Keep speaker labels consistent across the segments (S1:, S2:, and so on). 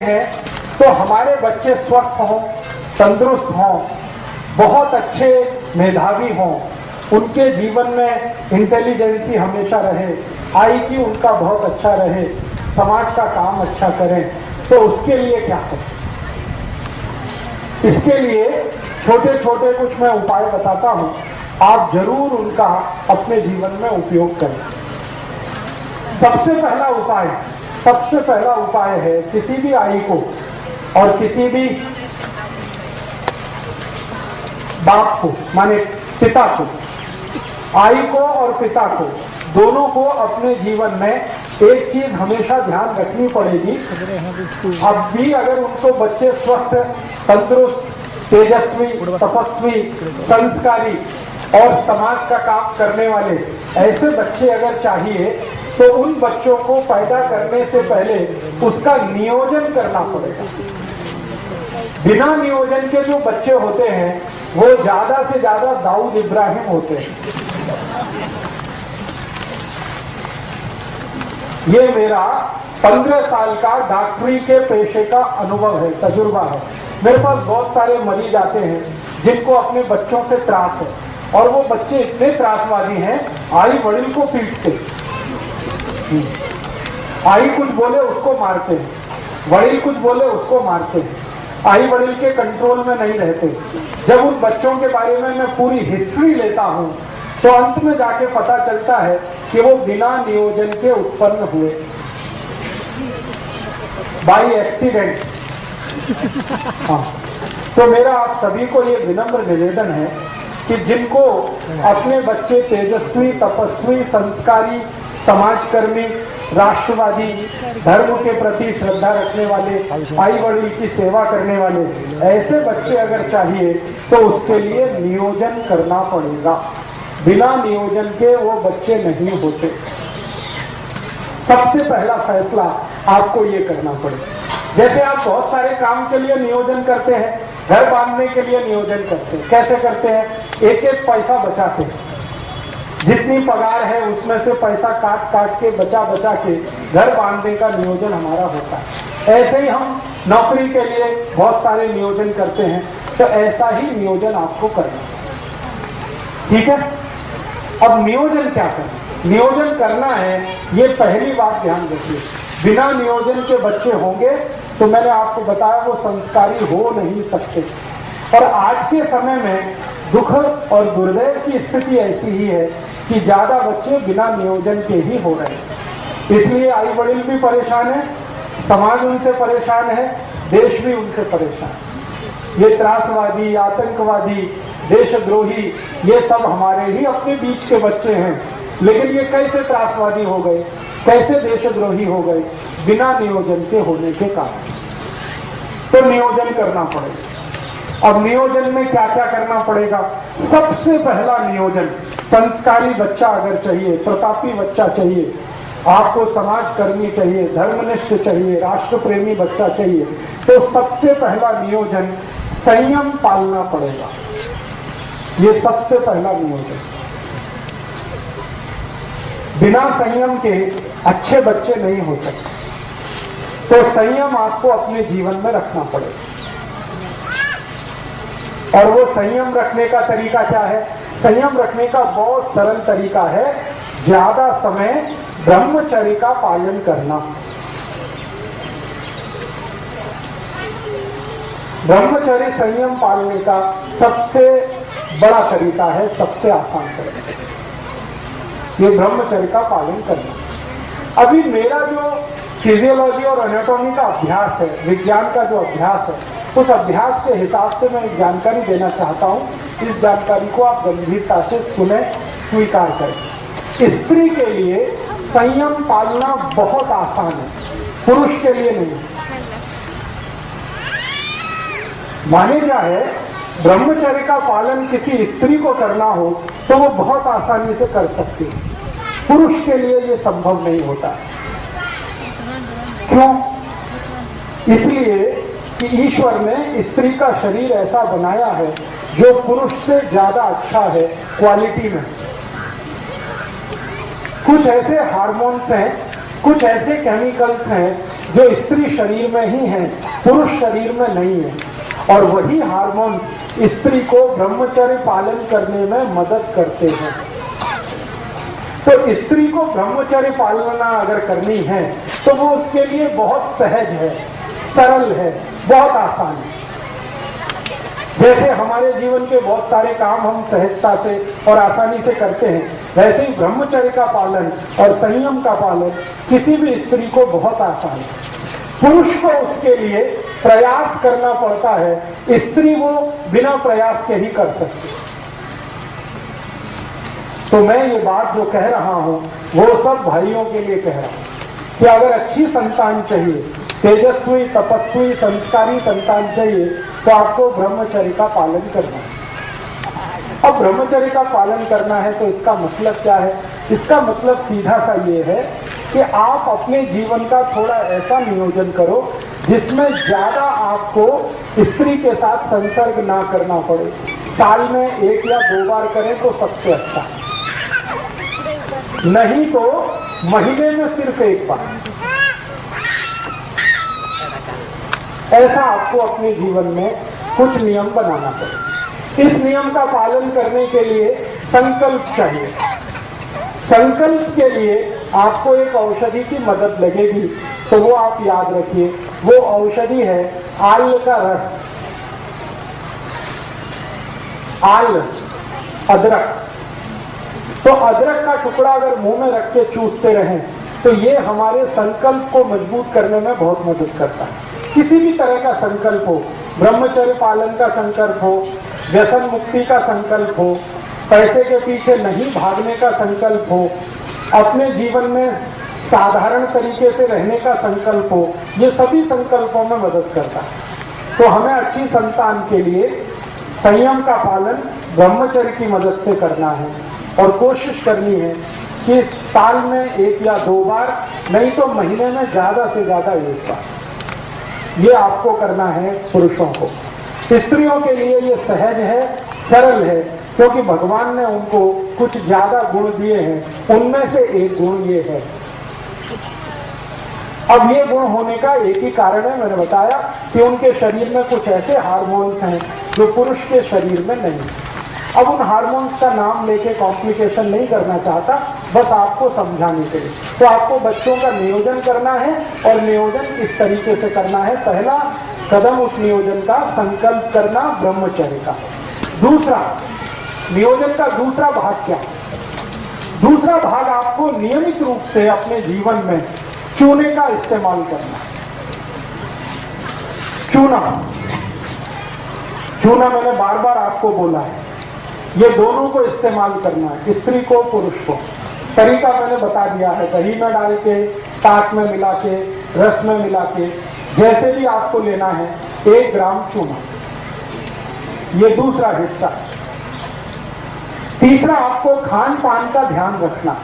S1: हैं तो हमारे बच्चे स्वस्थ हों, तंदुरुस्त हों, बहुत अच्छे मेधावी हों, उनके जीवन में इंटेलिजेंसी हमेशा रहे, IQ उनका बहुत अच्छा रहे, समाज का काम अच्छा करें। तो उसके लिए क्या करें? इसके लिए छोटे छोटे कुछ मैं उपाय बताता हूं, आप जरूर उनका अपने जीवन में उपयोग करें। सबसे पहला उपाय है किसी भी आई को और किसी भी बाप को, माने पिता को, आई को और पिता को, दोनों को अपने जीवन में एक चीज हमेशा ध्यान रखनी पड़ेगी। अब भी अगर उनको बच्चे स्वस्थ, तंदुरुस्त, तेजस्वी, तपस्वी, संस्कारी और समाज का काम करने वाले ऐसे बच्चे अगर चाहिए तो उन बच्चों को पैदा करने से पहले उसका नियोजन करना पड़ेगा। बिना नियोजन के जो बच्चे होते हैं वो ज्यादा से ज्यादा दाऊद इब्राहिम होते हैं। ये मेरा 15 साल का डॉक्टरी के पेशे का अनुभव है, तजुर्बा है। मेरे पास बहुत सारे मरीज आते हैं जिनको अपने बच्चों से त्रास है और वो बच्चे इतने त्रासवादी हैं, आई वड़िल को पीटते, आई कुछ बोले उसको मारते हैं, वड़िल कुछ बोले उसको मारते हैं, आई वड़िल के कंट्रोल में नहीं रहते। जब उन बच्चों के बारे में मैं पूरी हिस्ट्री लेता हूं तो अंत में जाके पता चलता है कि वो बिना नियोजन के उत्पन्न हुए, बाई एक्सीडेंट। हाँ, तो मेरा आप सभी को ये विनम्र निवेदन है कि जिनको अपने बच्चे तेजस्वी, तपस्वी, संस्कारी, समाजकर्मी, राष्ट्रवादी, धर्म के प्रति श्रद्धा रखने वाले, आई वड़िल की सेवा करने वाले ऐसे बच्चे अगर चाहिए तो उसके लिए नियोजन करना पड़ेगा। बिना नियोजन के वो बच्चे नहीं होते। सबसे पहला फैसला आपको ये करना पड़ेगा। जैसे आप बहुत सारे काम के लिए नियोजन करते हैं, घर बांधने के लिए नियोजन करते हैं। कैसे करते हैं? एक एक पैसा बचाते हैं, जितनी पगार है उसमें से पैसा काट काट के बचा के घर बांधने का नियोजन हमारा होता है। ऐसे ही हम नौकरी के लिए बहुत सारे नियोजन करते हैं, तो ऐसा ही नियोजन आपको करना है। ठीक है? अब नियोजन क्या करना? नियोजन करना है, ये पहली बात ध्यान रखिए। बिना नियोजन के बच्चे होंगे तो मैंने आपको बताया वो संस्कारी हो नहीं सकते। और आज के समय में दुख और दुर्दैव की स्थिति ऐसी ही है कि ज्यादा बच्चे बिना नियोजन के ही हो रहे हैं। इसलिए आई वड़िल भी परेशान है, समाज उनसे परेशान है, देश भी उनसे परेशान है। ये त्रासवादी, आतंकवादी, देशद्रोही, ये सब हमारे ही अपने बीच के बच्चे हैं। लेकिन ये कैसे त्रासवादी हो गए, कैसे देशद्रोही हो गए? बिना नियोजन के होने के कारण। तो नियोजन करना पड़ेगा। अब नियोजन में क्या क्या करना पड़ेगा? सबसे पहला नियोजन, संस्कारी बच्चा अगर चाहिए, प्रतापी बच्चा चाहिए, आपको समाजकर्मी चाहिए, धर्मनिष्ठ चाहिए, राष्ट्र प्रेमी बच्चा चाहिए, तो सबसे पहला नियोजन संयम पालना पड़ेगा। ये सबसे पहला नियोजन। बिना संयम के अच्छे बच्चे नहीं हो सकते। तो संयम आपको अपने जीवन में रखना पड़ेगा। और वो संयम रखने का तरीका क्या है? संयम रखने का बहुत सरल तरीका है, ज्यादा समय ब्रह्मचर्य का पालन करना। ब्रह्मचर्य संयम पालने का सबसे बड़ा तरीका है, सबसे आसान तरीका, ये ब्रह्मचर्य का पालन करना। अभी मेरा जो फिजियोलॉजी और एनाटॉमी का अभ्यास है, विज्ञान का जो अभ्यास है, उस अभ्यास के हिसाब से मैं एक जानकारी देना चाहता हूं। इस जानकारी को आप गंभीरता से सुने, स्वीकार करें। स्त्री के लिए संयम पालना बहुत आसान है, पुरुष के लिए नहीं। माने जाए ब्रह्मचर्य का पालन किसी स्त्री को करना हो तो वो बहुत आसानी से कर सकती है, पुरुष के लिए ये संभव नहीं होता। क्यों? इसलिए कि ईश्वर ने स्त्री का शरीर ऐसा बनाया है जो पुरुष से ज्यादा अच्छा है क्वालिटी में। कुछ ऐसे हार्मोन्स हैं, कुछ ऐसे केमिकल्स हैं जो स्त्री शरीर में ही है, पुरुष शरीर में नहीं है। और वही हार्मोन स्त्री को ब्रह्मचर्य पालन करने में मदद करते हैं। तो स्त्री को ब्रह्मचर्य पालना अगर करनी है तो वो उसके लिए बहुत सहज है, सरल है, बहुत आसान है। जैसे हमारे जीवन के बहुत सारे काम हम सहजता से और आसानी से करते हैं, वैसे ही ब्रह्मचर्य का पालन और संयम का पालन किसी भी स्त्री को बहुत आसान है। पुरुष को उसके लिए प्रयास करना पड़ता है, स्त्री वो बिना प्रयास के ही कर सकती। तो मैं ये बात जो कह रहा हूं वो सब भाइयों के लिए कह रहा हूं कि अगर अच्छी संतान चाहिए, तेजस्वी, तपस्वी, संस्कारी संतान चाहिए तो आपको ब्रह्मचर्य का पालन करना है। अब ब्रह्मचर्य का पालन करना है तो इसका मतलब क्या है? इसका मतलब सीधा सा ये है कि आप अपने जीवन का थोड़ा ऐसा नियोजन करो जिसमें ज्यादा आपको स्त्री के साथ संसर्ग ना करना पड़े। साल में 1 या 2 बार करें तो सबसे अच्छा, नहीं तो महीने में सिर्फ 1 बार। ऐसा आपको अपने जीवन में कुछ नियम बनाना पड़े। इस नियम का पालन करने के लिए संकल्प चाहिए। संकल्प के लिए आपको एक औषधि की मदद लगेगी, तो वो आप याद रखिए, वो औषधि है आल का रस। आल, अदरक। तो अदरक का टुकड़ा अगर मुंह में रख के चूसते रहें तो ये हमारे संकल्प को मजबूत करने में बहुत मदद करता है। किसी भी तरह का संकल्प हो, ब्रह्मचर्य पालन का संकल्प हो, व्यसन मुक्ति का संकल्प हो, पैसे के पीछे नहीं भागने का संकल्प हो, अपने जीवन में साधारण तरीके से रहने का संकल्प हो, ये सभी संकल्पों में मदद करता है। तो हमें अच्छी संतान के लिए संयम का पालन ब्रह्मचर्य की मदद से करना है और कोशिश करनी है कि साल में 1 या 2 बार, नहीं तो महीने में ज्यादा से ज्यादा 1 बार, ये आपको करना है पुरुषों को। स्त्रियों के लिए ये सहज है, सरल है, क्योंकि भगवान ने उनको कुछ ज्यादा गुण दिए हैं। उनमें से एक गुण ये है। अब ये गुण होने का एक ही कारण है, मैंने बताया कि उनके शरीर में कुछ ऐसे हार्मोन्स हैं जो पुरुष के शरीर में नहीं है। अब उन हार्मोन्स का नाम लेके कॉम्प्लिकेशन नहीं करना चाहता, बस आपको समझाने के लिए। तो आपको बच्चों का नियोजन करना है और नियोजन इस तरीके से करना है। पहला कदम उस नियोजन का संकल्प करना ब्रह्मचर्य का। दूसरा, नियोजन का दूसरा भाग क्या? दूसरा भाग आपको नियमित रूप से अपने जीवन में चूने का इस्तेमाल करना। चूना मैंने बार बार आपको बोला है, ये दोनों को इस्तेमाल करना है, स्त्री को, पुरुष को। तरीका मैंने बता दिया है, दही में डाल के, ताक में मिला के, रस में मिला के, जैसे भी आपको लेना है। 1 ग्राम चूना, ये दूसरा हिस्सा। तीसरा, आपको खान पान का ध्यान रखना।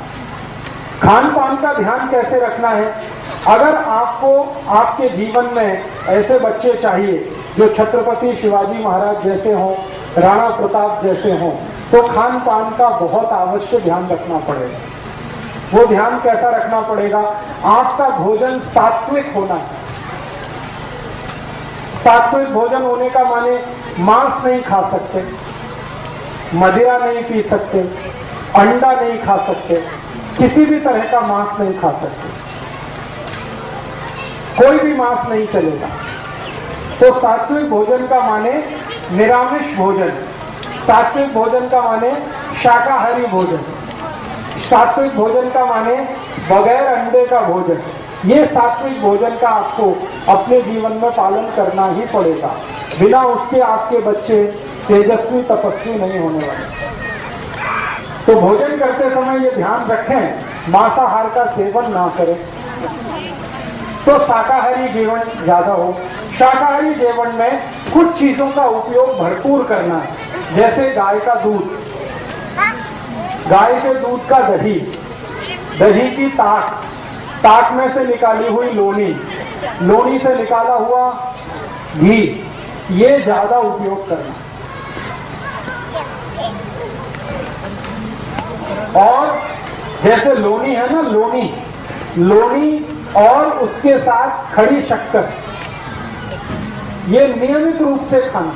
S1: खान पान का ध्यान कैसे रखना है? अगर आपको आपके जीवन में ऐसे बच्चे चाहिए जो छत्रपति शिवाजी महाराज जैसे हों, राणा प्रताप जैसे हों, तो खान पान का बहुत आवश्यक ध्यान रखना पड़ेगा। वो ध्यान कैसा रखना पड़ेगा? आपका भोजन सात्विक होना है। सात्विक भोजन होने का माने मांस नहीं खा सकते, मदिरा नहीं पी सकते, अंडा नहीं खा सकते, किसी भी तरह का मांस नहीं खा सकते, कोई भी मांस नहीं चलेगा। तो सात्विक भोजन का माने निरामिष भोजन, सात्विक भोजन का माने शाकाहारी भोजन, सात्विक भोजन का माने बगैर अंडे का भोजन। ये सात्विक भोजन का आपको अपने जीवन में पालन करना ही पड़ेगा, बिना उसके आपके बच्चे तेजस्वी तपस्वी नहीं होने वाले। तो भोजन करते समय ये ध्यान रखें मांसाहार का सेवन ना करें, तो शाकाहारी जीवन ज्यादा हो। शाकाहारी जीवन में कुछ चीजों का उपयोग भरपूर करना है, जैसे गाय का दूध, गाय के दूध का दही, दही की ताक, ताक में से निकाली हुई लोनी, लोनी से निकाला हुआ घी, ये ज्यादा उपयोग करना। और जैसे लोनी है ना, लोनी और उसके साथ खड़ी शक्कर, ये नियमित रूप से खाना,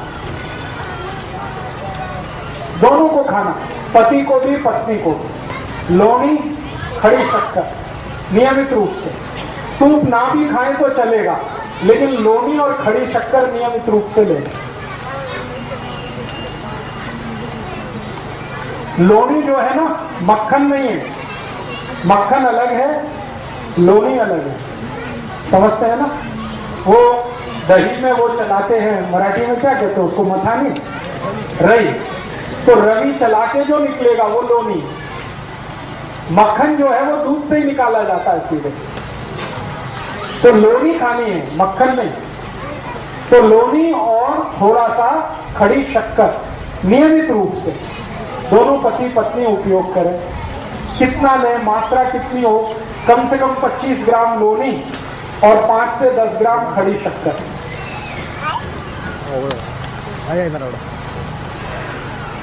S1: दोनों को खाना, पति को भी पत्नी को भी। लोनी, खड़ी शक्कर नियमित रूप से। सूप ना भी खाएं तो चलेगा, लेकिन लोनी और खड़ी शक्कर नियमित रूप से लें। लोनी जो है ना, मक्खन नहीं है, मक्खन अलग है, लोनी अलग है, समझते हैं ना। वो दही में वो चलाते हैं, मराठी में क्या कहते हैं उसको, मथानी, रई, तो रवी चला के जो निकलेगा वो लोनी। मक्खन जो है वो दूध से ही निकाला जाता है सीधे, तो लोनी खानी है, मक्खन नहीं। तो लोनी और थोड़ा सा खड़ी शक्कर नियमित रूप से दोनों पति पत्नी उपयोग करें। कितना लें, मात्रा कितनी हो, कम से कम 25 ग्राम लोनी और 5 से 10 ग्राम खड़ी शक्कर।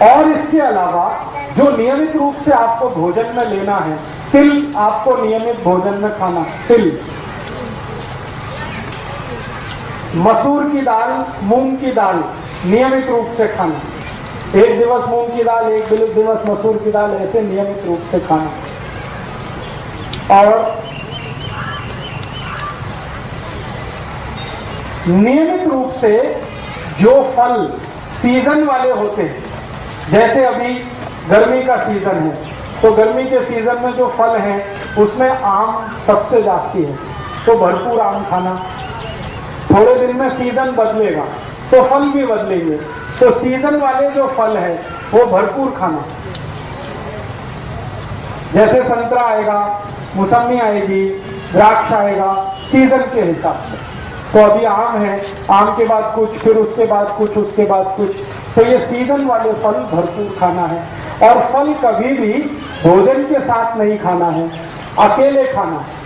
S1: और इसके अलावा जो नियमित रूप से आपको भोजन में लेना है, तिल आपको नियमित भोजन में खाना, तिल, मसूर की दाल, मूंग की दाल नियमित रूप से खाना। एक दिवस मूंग की दाल, एक दिवस मसूर की दाल, ऐसे नियमित रूप से खाना। और नियमित रूप से जो फल सीजन वाले होते हैं, जैसे अभी गर्मी का सीजन है, तो गर्मी के सीजन में जो फल हैं उसमें आम सबसे जाती है, तो भरपूर आम खाना। थोड़े दिन में सीजन बदलेगा तो फल भी बदलेंगे, तो सीजन वाले जो फल है वो भरपूर खाना। जैसे संतरा आएगा, मौसमी आएगी, द्राक्ष आएगा, सीजन के हिसाब से। तो अभी आम है, आम के बाद कुछ, फिर उसके बाद कुछ, उसके बाद कुछ, तो ये सीजन वाले फल भरपूर खाना है। और फल कभी भी भोजन के साथ नहीं खाना है, अकेले खाना है।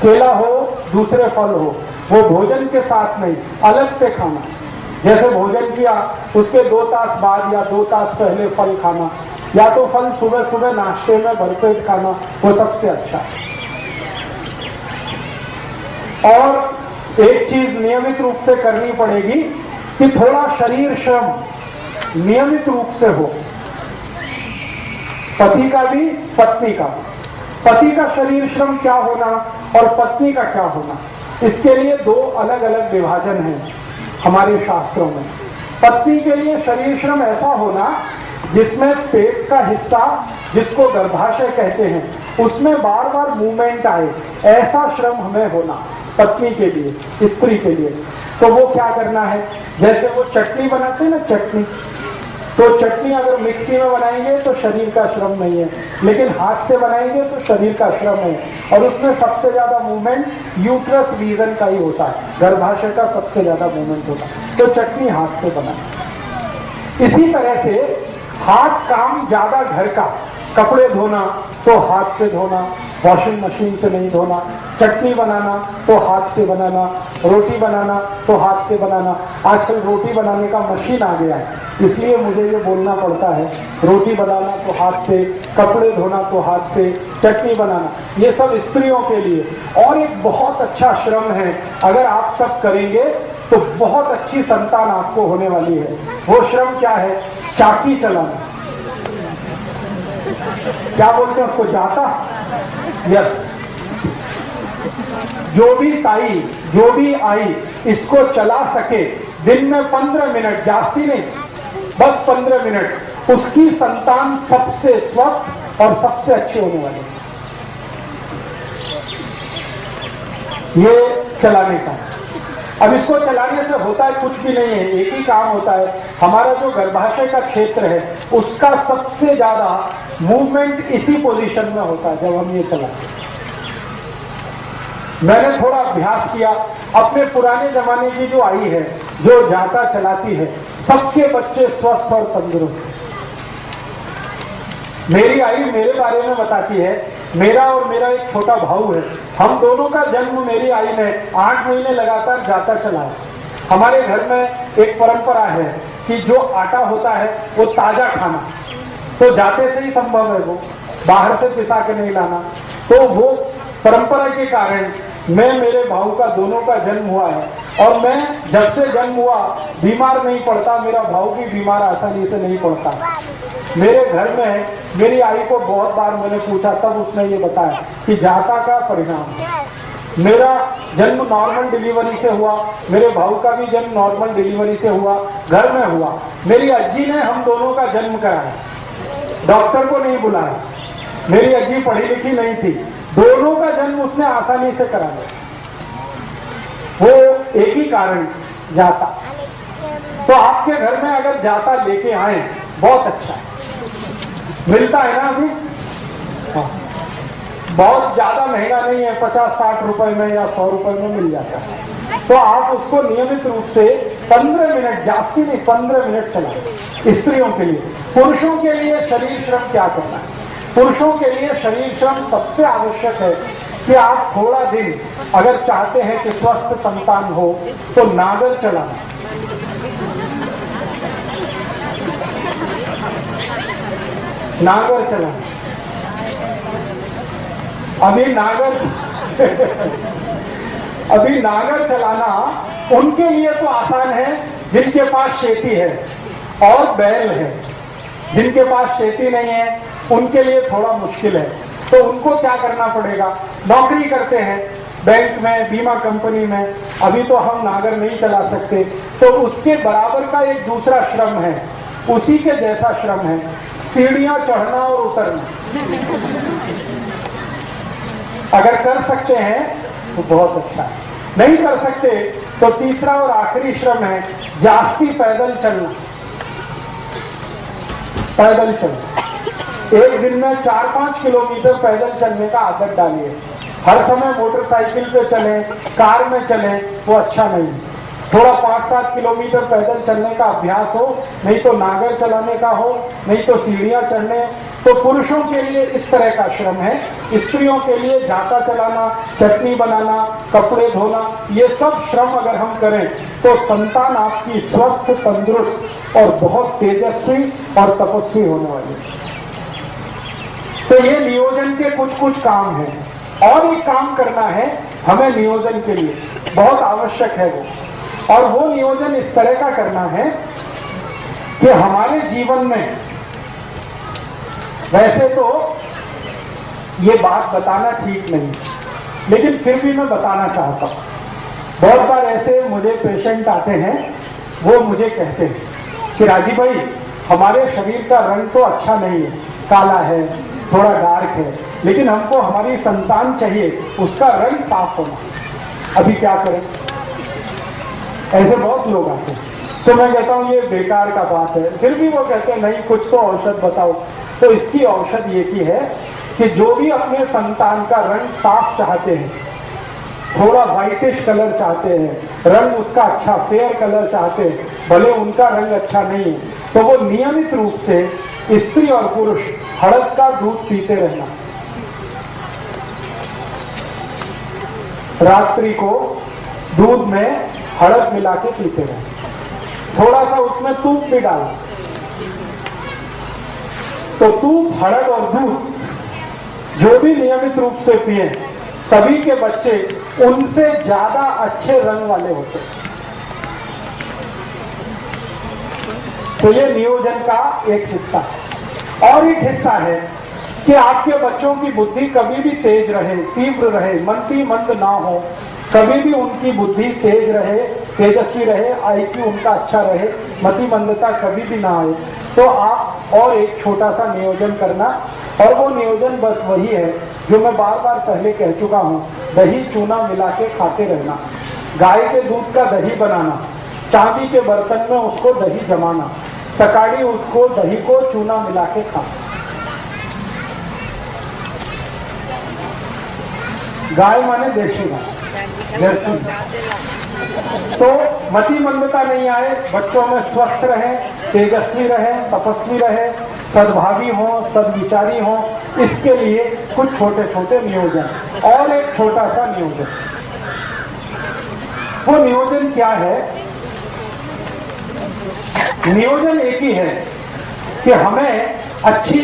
S1: केला हो, दूसरे फल हो, वो भोजन के साथ नहीं, अलग से खाना। जैसे भोजन किया उसके 2 तास बाद या 2 तास पहले फल खाना, या तो फल सुबह सुबह नाश्ते में भरपेट खाना, वो सबसे अच्छा है। और एक चीज नियमित रूप से करनी पड़ेगी कि थोड़ा शरीर श्रम नियमित रूप से हो, पति का भी पत्नी का भी। पति का शरीर श्रम क्या होना और पत्नी का क्या होना, इसके लिए 2 अलग अलग विभाजन हैं हमारे शास्त्रों में। पत्नी के लिए शरीर श्रम ऐसा होना जिसमें पेट का हिस्सा, जिसको गर्भाशय कहते हैं, उसमें बार बार मूवमेंट आए, ऐसा श्रम हमें होना पत्नी के लिए, स्त्री के लिए। तो वो क्या करना है, जैसे वो चटनी बनाते हैं ना, चटनी, तो चटनी अगर मिक्सी में बनाएंगे तो शरीर का श्रम नहीं है, लेकिन हाथ से बनाएंगे तो शरीर का श्रम है। और उसमें सबसे ज्यादा मूवमेंट यूट्रस रीजन का ही होता है, गर्भाशय का सबसे ज्यादा मूवमेंट होता है, तो चटनी हाथ से बनाए। इसी तरह से हाथ काम ज्यादा घर का, कपड़े धोना तो हाथ से धोना, वॉशिंग मशीन से नहीं धोना, चटनी बनाना तो हाथ से बनाना, रोटी बनाना तो हाथ से बनाना। आजकल रोटी बनाने का मशीन आ गया है, इसलिए मुझे ये बोलना पड़ता है, रोटी बनाना तो हाथ से, कपड़े धोना तो हाथ से, चटनी बनाना, ये सब स्त्रियों के लिए। और एक बहुत अच्छा श्रम है, अगर आप सब करेंगे तो बहुत अच्छी संतान आपको होने वाली है। वो श्रम क्या है, चाकी चलाना, क्या बोलते हैं उसको, जाता, यस। जो भी ताई, जो भी आई इसको चला सके दिन में 15 मिनट, जास्ती नहीं, बस 15 मिनट, उसकी संतान सबसे स्वस्थ और सबसे अच्छी होने वाली। ये चलाने का। अब इसको चलाने से होता है कुछ भी नहीं है, एक ही काम होता है, हमारा जो गर्भाशय का क्षेत्र है उसका सबसे ज्यादा मूवमेंट इसी पोजीशन में होता है जब हम ये चलाते हैं। मैंने थोड़ा अभ्यास किया, अपने पुराने जमाने की जो आई है, जो जाता चलाती है, सबके बच्चे स्वस्थ और तंदुरुस्त। मेरी आई मेरे बारे में बताती है, मेरा और मेरा एक छोटा भाऊ है, हम दोनों का जन्म मेरी आई ने 8 महीने लगातार जाता चला है। हमारे घर में एक परंपरा है कि जो आटा होता है वो ताजा खाना, तो जाते से ही संभव है, वो बाहर से पिसा के नहीं लाना। तो वो परंपरा के कारण मैं, मेरे भाऊ का दोनों का जन्म हुआ है, और मैं जब से जन्म हुआ बीमार नहीं पड़ता, मेरा भाऊ भी बीमार आसानी से नहीं पड़ता। मेरे घर में मेरी आई को बहुत बार मैंने पूछा, तब उसने ये बताया कि जाता का परिणाम है। मेरा जन्म नॉर्मल डिलीवरी से हुआ, मेरे भाऊ का भी जन्म नॉर्मल डिलीवरी से हुआ, घर में हुआ। मेरी अज्जी ने हम दोनों का जन्म कराया, डॉक्टर को नहीं बुलाया। मेरी अज्जी पढ़ी लिखी नहीं थी, दोनों का जन्म उसने आसानी से करा लिया। वो एक ही कारण, जाता। तो आपके घर में अगर जाता लेके आए बहुत अच्छा है, मिलता है ना अभी? हाँ, बहुत ज्यादा महंगा नहीं है, 50-60 रुपए में या 100 रुपए में मिल जाता है। तो आप उसको नियमित रूप से 15 मिनट, जास्ती नहीं 15 मिनट चलाएं। स्त्रियों के लिए, पुरुषों के लिए शरीर श्रम क्या करना है? पुरुषों के लिए शरीर श्रम सबसे आवश्यक है कि आप थोड़ा दिन अगर चाहते हैं कि स्वस्थ संतान हो तो नागर चलाना। नागर चलाना, अभी नागर चलाना उनके लिए तो आसान है जिनके पास खेती है और बैल है। जिनके पास खेती नहीं है उनके लिए थोड़ा मुश्किल है। तो उनको क्या करना पड़ेगा? नौकरी करते हैं बैंक में, बीमा कंपनी में, अभी तो हम नागर नहीं चला सकते, तो उसके बराबर का एक दूसरा श्रम है, उसी के जैसा श्रम है, सीढ़ियां चढ़ना और उतरना। अगर कर सकते हैं तो बहुत अच्छा है, नहीं कर सकते तो तीसरा और आखिरी श्रम है जास्ती पैदल चलना। पैदल चलना, एक दिन में 4-5 किलोमीटर पैदल चलने का आदत डालिए। हर समय मोटरसाइकिल पे चले, कार में चले, वो अच्छा नहीं। थोड़ा 5-7 किलोमीटर पैदल चलने का अभ्यास हो, नहीं तो नागर चलाने का हो, नहीं तो सीढ़ियां चढ़ने। तो पुरुषों के लिए इस तरह का श्रम है, स्त्रियों के लिए जाता चलाना, चटनी बनाना, कपड़े धोना, ये सब श्रम अगर हम करें तो संतान आपकी स्वस्थ, तंदुरुस्त और बहुत तेजस्वी और तपस्वी होने वाली है। तो ये नियोजन के कुछ काम हैं। और एक काम करना है हमें नियोजन के लिए, बहुत आवश्यक है वो, और वो नियोजन इस तरह का करना है कि हमारे जीवन में, वैसे तो ये बात बताना ठीक नहीं, लेकिन फिर भी मैं बताना चाहता हूँ। बहुत बार ऐसे मुझे पेशेंट आते हैं, वो मुझे कहते हैं कि राजीव भाई हमारे शरीर का रंग तो अच्छा नहीं है, काला है, थोड़ा डार्क है, लेकिन हमको हमारी संतान चाहिए, उसका रंग साफ होना। अभी क्या करें? ऐसे बहुत लोग आते हैं। तो मैं कहता हूँ ये बेकार का बात है, फिर भी वो कहते हैं नहीं कुछ तो औषध बताओ। तो इसकी औषध ये की है कि जो भी अपने संतान का रंग साफ चाहते हैं, थोड़ा व्हाइटिश कलर चाहते हैं, रंग उसका अच्छा फेयर कलर चाहते हैं, भले उनका रंग अच्छा नहीं है, तो वो नियमित रूप से स्त्री और पुरुष हड़द का दूध पीते रहना। रात्रि को दूध में हड़द मिला के पीते रहना, थोड़ा सा उसमें तूप भी डालना। तो तूप, हड़द और दूध जो भी नियमित रूप से पिए, सभी के बच्चे उनसे ज्यादा अच्छे रंग वाले होते हैं। तो ये नियोजन का एक हिस्सा है। और एक हिस्सा है कि आपके बच्चों की बुद्धि कभी भी तेज रहे, तीव्र रहे, मंदी मंद ना हो, कभी भी उनकी बुद्धि तेज रहे, तेजस्वी रहे, आईक्यू उनका अच्छा रहे, मति मंदता कभी भी ना आए। तो आप और एक छोटा सा नियोजन करना, और वो नियोजन बस वही है जो मैं बार बार पहले कह चुका हूँ, दही चूना मिला के खाते रहना, गाय के दूध का दही बनाना, चांदी के बर्तन में उसको दही जमाना, सकाड़ी उसको दही को चूना मिला के खाना। गाय माने देशी गाय, जर्सी। तो मति मंदता नहीं आए, बच्चों में स्वस्थ रहे, तेजस्वी रहे, तपस्वी रहे, सद्भावी हो, सद्विचारी हो, इसके लिए कुछ छोटे छोटे नियोजन। और एक छोटा सा नियोजन, वो नियोजन क्या है? नियोजन एक ही है कि हमें अच्छी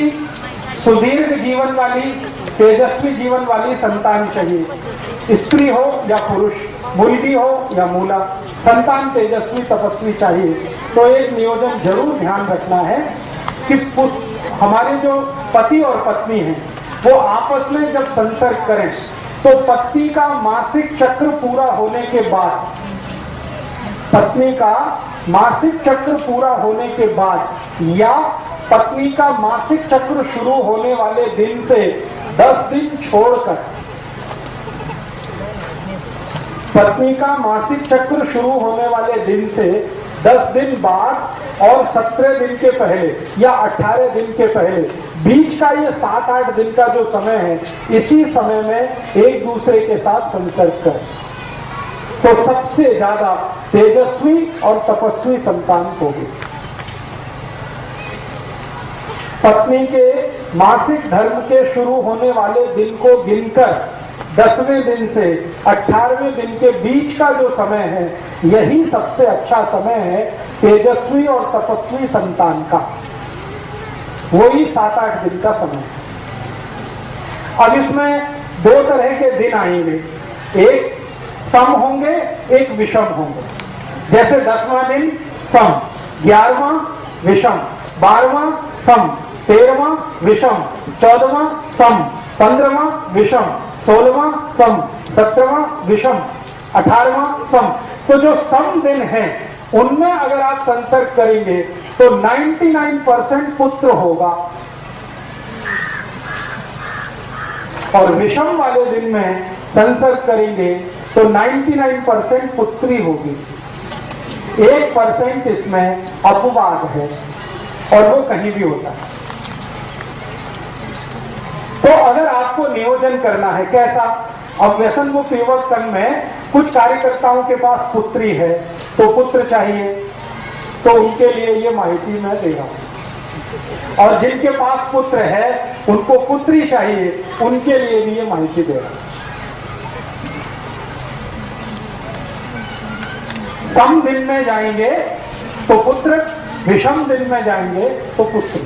S1: सुदीर्घ जीवन वाली तेजस्वी जीवन वाली संतान चाहिए, स्त्री हो या पुरुष, मुलगी हो या मूला, संतान तेजस्वी तपस्वी चाहिए। तो एक नियोजन जरूर ध्यान रखना है कि हमारे जो पति और पत्नी हैं वो आपस में जब संसर्ग करें तो पत्नी का मासिक चक्र पूरा होने के बाद, पत्नी का मासिक चक्र पूरा होने के बाद या पत्नी का मासिक चक्र शुरू होने वाले दिन से 10 दिन छोड़कर, पत्नी का मासिक चक्र शुरू होने वाले दिन से 10 दिन बाद और 17 दिन के पहले या 18 दिन के पहले, बीच का ये 7-8 दिन का जो समय है, इसी समय में एक दूसरे के साथ संसर्ग करें तो सबसे ज्यादा तेजस्वी और तपस्वी संतान होगी। पत्नी के मासिक धर्म के शुरू होने वाले दिन को गिनकर 10वें दिन से 18वें दिन के बीच का जो समय है, यही सबसे अच्छा समय है तेजस्वी और तपस्वी संतान का। वही 7-8 दिन का समय। अब इसमें 2 तरह के दिन आएंगे, एक सम होंगे, एक विषम होंगे। जैसे 10वां दिन सम, 11वां विषम, 12वां सम, 13वां विषम, 14वां सम, 15वां विषम, 16वां सम, 17वां विषम, 18वां सम। तो जो सम दिन है उनमें अगर आप संसर्ग करेंगे तो 99% पुत्र होगा और विषम वाले दिन में संसर्ग करेंगे तो 99% पुत्री होगी। 1% इसमें अपवाद है और वो कहीं भी होता है। तो अगर आपको नियोजन करना है कैसा, अब व्यसन मुक्त युवक संघ में कुछ कार्यकर्ताओं के पास पुत्री है तो पुत्र चाहिए, तो उनके लिए ये माहिती मैं दे रहा हूं। और जिनके पास पुत्र है उनको पुत्री चाहिए, उनके लिए भी ये माहिती दे रहा हूं। सम दिन में जाएंगे तो पुत्र, विषम दिन में जाएंगे तो पुत्र।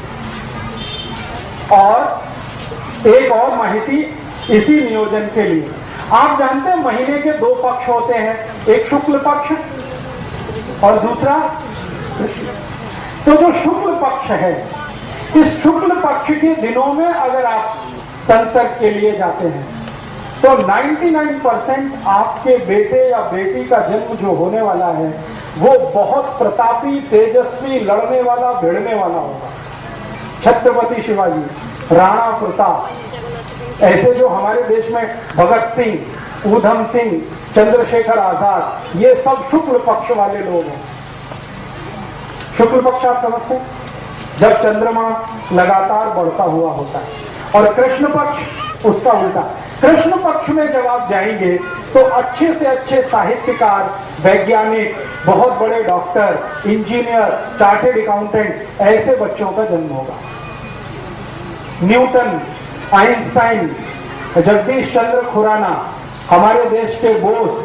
S1: और एक और माहिती इसी नियोजन के लिए, आप जानते हैं महीने के 2 पक्ष होते हैं, एक शुक्ल पक्ष और दूसरा। तो जो शुक्ल पक्ष है, इस शुक्ल पक्ष के दिनों में अगर आप संसर्ग के लिए जाते हैं तो 99% आपके बेटे या बेटी का जन्म जो होने वाला है वो बहुत प्रतापी, तेजस्वी, लड़ने वाला, भिड़ने वाला होगा। छत्रपति शिवाजी, राणा प्रताप, ऐसे जो हमारे देश में भगत सिंह, ऊधम सिंह, चंद्रशेखर आजाद, ये सब शुक्ल पक्ष वाले लोग हैं। शुक्ल पक्ष आप समझते हैं, जब चंद्रमा लगातार बढ़ता हुआ होता है। और कृष्ण पक्ष उसका उल्टा। कृष्ण पक्ष में जब आप जाएंगे तो अच्छे से अच्छे साहित्यकार, वैज्ञानिक, बहुत बड़े डॉक्टर, इंजीनियर, चार्टेड अकाउंटेंट, ऐसे बच्चों का जन्म होगा। न्यूटन, आइंस्टाइन, जगदीश चंद्र खुराना, हमारे देश के बोस,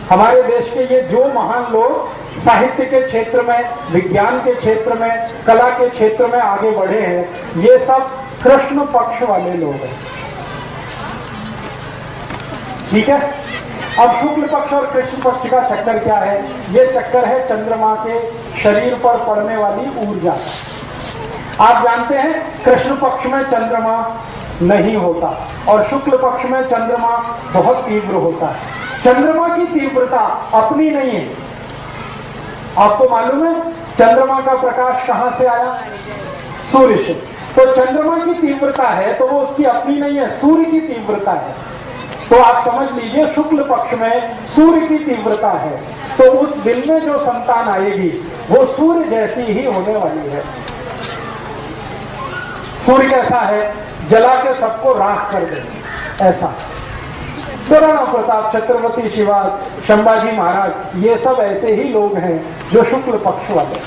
S1: हमारे देश के ये जो महान लोग साहित्य के क्षेत्र में, विज्ञान के क्षेत्र में, कला के क्षेत्र में आगे बढ़े हैं, ये सब कृष्ण पक्ष वाले लोग हैं। ठीक है। अब शुक्ल पक्ष और कृष्ण पक्ष का चक्कर क्या है? ये चक्कर है चंद्रमा के शरीर पर पड़ने वाली ऊर्जा। आप जानते हैं कृष्ण पक्ष में चंद्रमा नहीं होता और शुक्ल पक्ष में चंद्रमा बहुत तीव्र होता है। चंद्रमा की तीव्रता अपनी नहीं है। आपको मालूम है चंद्रमा का प्रकाश कहां से आया? सूर्य से। तो चंद्रमा की तीव्रता है तो वो उसकी अपनी नहीं है, सूर्य की तीव्रता है। तो आप समझ लीजिए शुक्ल पक्ष में सूर्य की तीव्रता है, तो उस दिन में जो संतान आएगी वो सूर्य जैसी ही होने वाली है। सूर्य कैसा है? जला के सबको राख कर दे, ऐसा। तो राणा प्रताप, छत्रपति शिवाजी, संभाजी महाराज, ये सब ऐसे ही लोग हैं जो शुक्ल पक्ष वाले।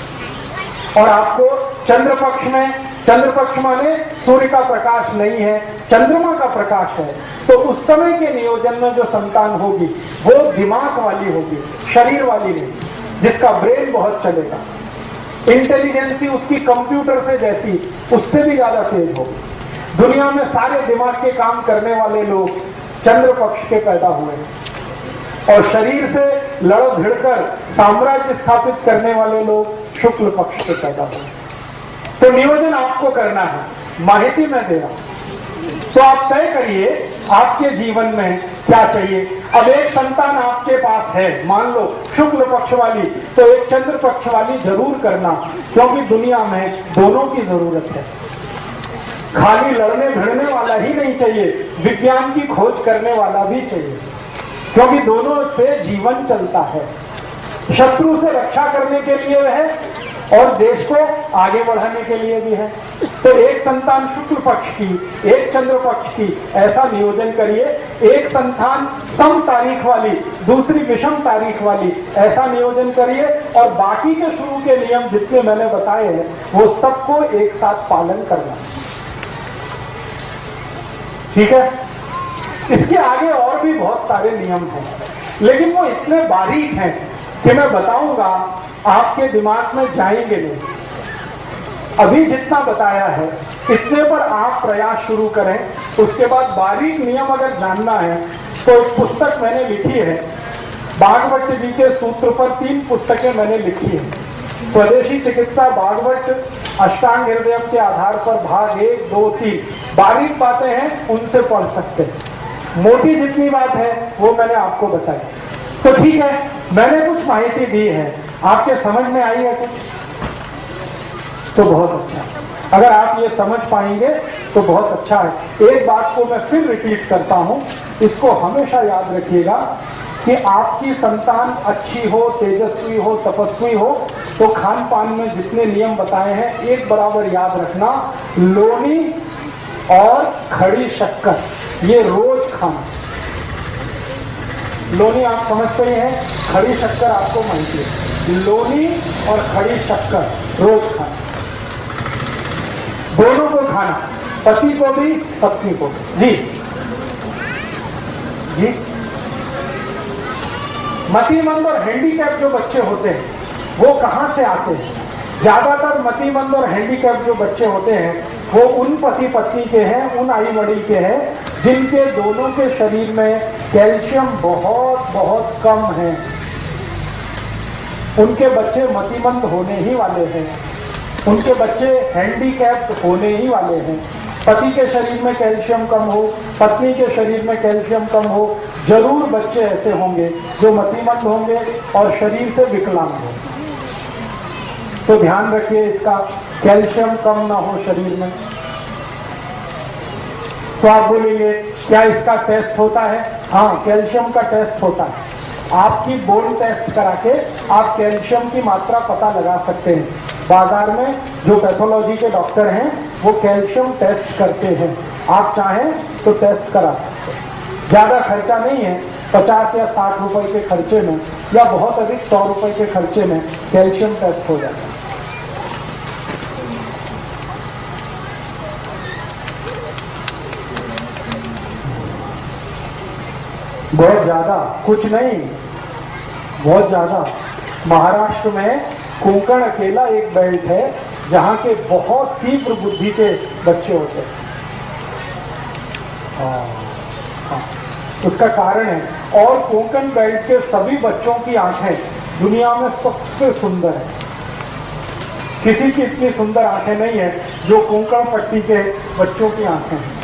S1: और आपको चंद्र पक्ष में, चंद्र पक्ष माने सूर्य का प्रकाश नहीं है, चंद्रमा का प्रकाश है, तो उस समय के नियोजन में जो संतान होगी वो दिमाग वाली होगी, शरीर वाली नहीं, जिसका ब्रेन बहुत चलेगा। इंटेलिजेंसी उसकी कंप्यूटर से जैसी, उससे भी ज्यादा तेज होगी। दुनिया में सारे दिमाग के काम करने वाले लोग चंद्र पक्ष के पैदा हुए और शरीर से लड़ भिड़कर साम्राज्य स्थापित करने वाले लोग शुक्ल पक्ष के पैदा हुए। तो नियोजन आपको करना है, माहिती मैं दे रहा हूं। तो आप तय करिए आपके जीवन में क्या चाहिए। अब एक संतान आपके पास है, मान लो शुक्ल पक्ष वाली, तो एक चंद्र पक्ष वाली जरूर करना, क्योंकि दुनिया में दोनों की जरूरत है। खाली लड़ने भिड़ने वाला ही नहीं चाहिए, विज्ञान की खोज करने वाला भी चाहिए, क्योंकि दोनों से जीवन चलता है। शत्रु से रक्षा करने के लिए है और देश को आगे बढ़ाने के लिए भी है। तो एक संतान शुक्ल पक्ष की, एक चंद्र पक्ष की, ऐसा नियोजन करिए। एक संतान सम तारीख वाली, दूसरी विषम तारीख वाली, ऐसा नियोजन करिए। और बाकी के शुरू के नियम जितने मैंने बताए हैं वो सबको एक साथ पालन करना, ठीक है। इसके आगे और भी बहुत सारे नियम हैं, लेकिन वो इतने बारीक हैं कि मैं बताऊंगा आपके दिमाग में जाएंगे नहीं। अभी जितना बताया है इतने पर आप प्रयास शुरू करें। उसके बाद बारीक नियम अगर जानना है तो एक पुस्तक मैंने लिखी है, भागवत जी के सूत्र पर 3 पुस्तकें मैंने लिखी है। स्वदेशी चिकित्सा भागवत अष्टांग हृदय के आधार पर भाग 1, 2, 3 बारीक बातें हैं, उनसे पढ़ सकते हैं। मोटी जितनी बात है वो मैंने आपको बताई। तो ठीक है, मैंने कुछ माहिती दी है, आपके समझ में आई है कुछ? तो बहुत अच्छा। अगर आप ये समझ पाएंगे तो बहुत अच्छा है। एक बात को मैं फिर रिपीट करता हूं, इसको हमेशा याद रखिएगा कि आपकी संतान अच्छी हो, तेजस्वी हो, तपस्वी हो, तो खान पान में जितने नियम बताए हैं एक बराबर याद रखना। लोनी और खड़ी शक्कर ये रोज खाना। लोनी आप समझते ही हैं, खड़ी शक्कर आपको माहिती है। लोनी और खड़ी शक्कर रोज खाना, दोनों को खाना, पति को भी पत्नी को भी। जी जी। मतिमंद और हैंडीकैप जो बच्चे होते हैं वो कहां से आते हैं? ज्यादातर मतिमंद और हैंडीकैप जो बच्चे होते हैं वो उन पति पत्नी के हैं, उन आई वडील के हैं जिनके दोनों के शरीर में कैल्शियम बहुत बहुत कम है। उनके बच्चे मतिमंद होने ही वाले हैं, उनके बच्चे हैंडीकैप्ड होने ही वाले हैं। पति के शरीर में कैल्शियम कम हो, पत्नी के शरीर में कैल्शियम कम हो, जरूर बच्चे ऐसे होंगे जो मतिमंद होंगे और शरीर से विकलांग होंगे। तो ध्यान रखिए इसका, कैल्शियम कम ना हो शरीर में। तो आप बोलेंगे क्या इसका टेस्ट होता है? हाँ, कैल्शियम का टेस्ट होता है। आपकी बोन टेस्ट करा के आप कैल्शियम की मात्रा पता लगा सकते हैं। बाजार में जो पैथोलॉजी के डॉक्टर हैं वो कैल्शियम टेस्ट करते हैं, आप चाहें तो टेस्ट करा सकते हैं। ज्यादा खर्चा नहीं है, 50 या 60 रुपए के खर्चे में या बहुत अधिक 100 रुपए के खर्चे में कैल्शियम टेस्ट हो जाता है। बहुत ज्यादा कुछ नहीं, बहुत ज्यादा। महाराष्ट्र में कोंकण अकेला एक बेल्ट है जहां के बहुत तीव्र बुद्धि के बच्चे होते हैं। उसका कारण है। और कोंकण बेल्ट के सभी बच्चों की आंखें दुनिया में सबसे सुंदर है। किसी की इतनी सुंदर आंखें नहीं है जो कोंकण पट्टी के बच्चों की आंखें हैं।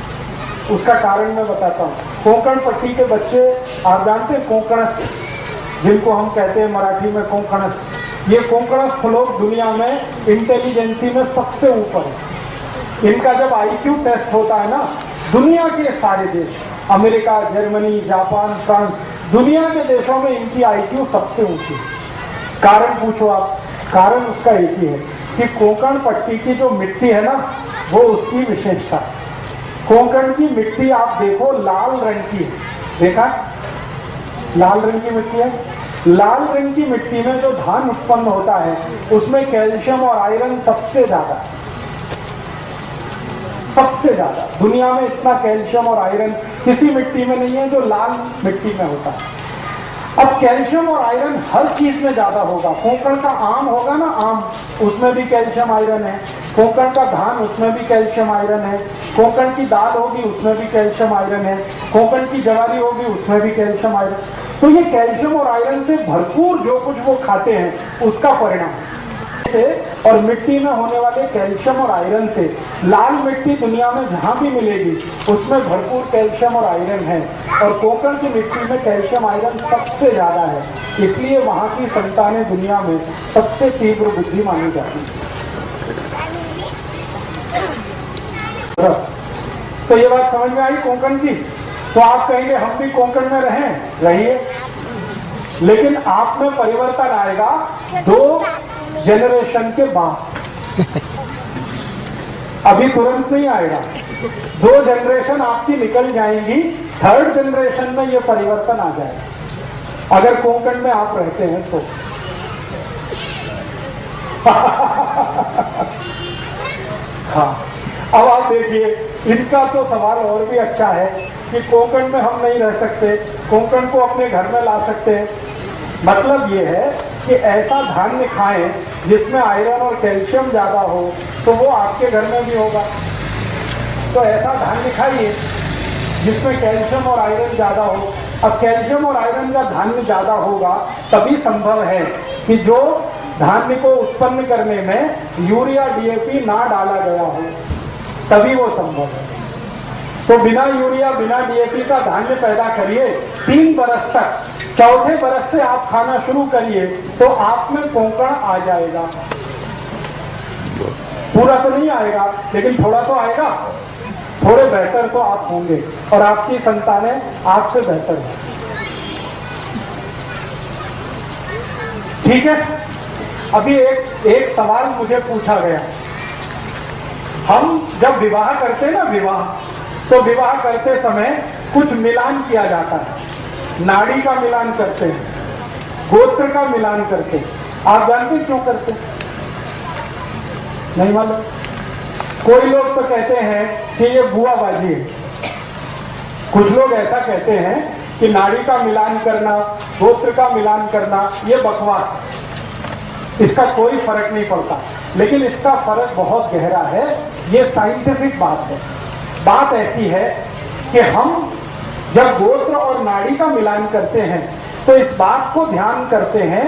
S1: उसका कारण मैं बताता हूँ। कोंकण पट्टी के बच्चे, आप जानते हैं कोंकणस्थ, जिनको हम कहते हैं मराठी में कोंकणस्थ, ये कोंकणस्थ लोग दुनिया में इंटेलिजेंसी में सबसे ऊपर है। इनका जब आईक्यू टेस्ट होता है ना, दुनिया के सारे देश, अमेरिका, जर्मनी, जापान, फ्रांस, दुनिया के देशों में इनकी आईक्यू सबसे ऊंची है। कारण पूछो आप, कारण उसका एक ही है कि कोंकण पट्टी की जो मिट्टी है ना वो उसकी विशेषता है। कोंकण की मिट्टी आप देखो लाल रंग की है, देखा लाल रंग की मिट्टी है। लाल रंग की मिट्टी में जो धान उत्पन्न होता है उसमें कैल्शियम और आयरन सबसे ज्यादा, सबसे ज्यादा। दुनिया में इतना कैल्शियम और आयरन किसी मिट्टी में नहीं है जो लाल मिट्टी में होता है। अब कैल्शियम और आयरन हर चीज में ज्यादा होगा। कोंकण का आम होगा ना, आम, उसमें भी कैल्शियम आयरन है। कोंकण का धान, उसमें भी कैल्शियम आयरन है। कोंकण की दाल होगी, उसमें भी कैल्शियम आयरन है। कोंकण की ज्वारी होगी, उसमें भी कैल्शियम आयरन। तो ये कैल्शियम और आयरन से भरपूर जो कुछ वो खाते हैं उसका परिणाम से, और मिट्टी में होने वाले कैल्शियम और आयरन से, लाल मिट्टी दुनिया में जहां भी मिलेगी उसमें भरपूर कैल्शियम और आयरन है, और कोंकण की मिट्टी में कैल्शियम आयरन सबसे ज्यादा है। इसलिए वहां की संतानें दुनिया में सबसे तीव्र बुद्धि मानी जाती है। तो ये बात समझ में आई कोंकण की। तो आप कहेंगे हम भी कोंकण में रहिए, लेकिन आप में परिवर्तन आएगा 2 जनरेशन के बाद, अभी तुरंत नहीं आएगा। 2 जनरेशन आपकी निकल जाएंगी, 3rd जनरेशन में ये परिवर्तन आ जाएगा, अगर कोंकण में आप रहते हैं तो। हाँ, अब आप देखिए, इनका तो सवाल और भी अच्छा है कि कोंकण में हम नहीं रह सकते, कोंकण को अपने घर में ला सकते हैं। मतलब ये है कि ऐसा धान्य खाएं जिसमें आयरन और कैल्शियम ज्यादा हो, तो वो आपके घर में भी होगा। तो ऐसा धान्य खाइए जिसमें कैल्शियम और आयरन ज्यादा हो। अब कैल्शियम और आयरन का धान्य ज्यादा होगा तभी संभव है कि जो धान्य को उत्पन्न करने में यूरिया डीएपी ना डाला गया हो, तभी वो संभव है। तो बिना यूरिया बिना डीएपी का धान्य पैदा करिए 3 बरस तक, 4थे बरस से आप खाना शुरू करिए तो आप में कोंकण आ जाएगा। पूरा तो नहीं आएगा, लेकिन थोड़ा तो आएगा। थोड़े बेहतर तो आप होंगे, और आपकी संतानें आपसे बेहतर हैं। ठीक है। अभी एक सवाल मुझे पूछा गया। हम जब विवाह करते हैं ना, तो विवाह करते समय कुछ मिलान किया जाता है। नाड़ी का मिलान करते हैं, गोत्र का मिलान करते हैं। आप जानते क्यों करते हैं? नहीं मालूम? कोई लोग तो कहते हैं कि ये बुआबाजी है। कुछ लोग ऐसा कहते हैं कि नाड़ी का मिलान करना, गोत्र का मिलान करना, ये बकवास, इसका कोई फर्क नहीं पड़ता। लेकिन इसका फर्क बहुत गहरा है, ये साइंटिफिक बात है। बात ऐसी है कि हम जब गोत्र और नाड़ी का मिलान करते हैं तो इस बात को ध्यान करते हैं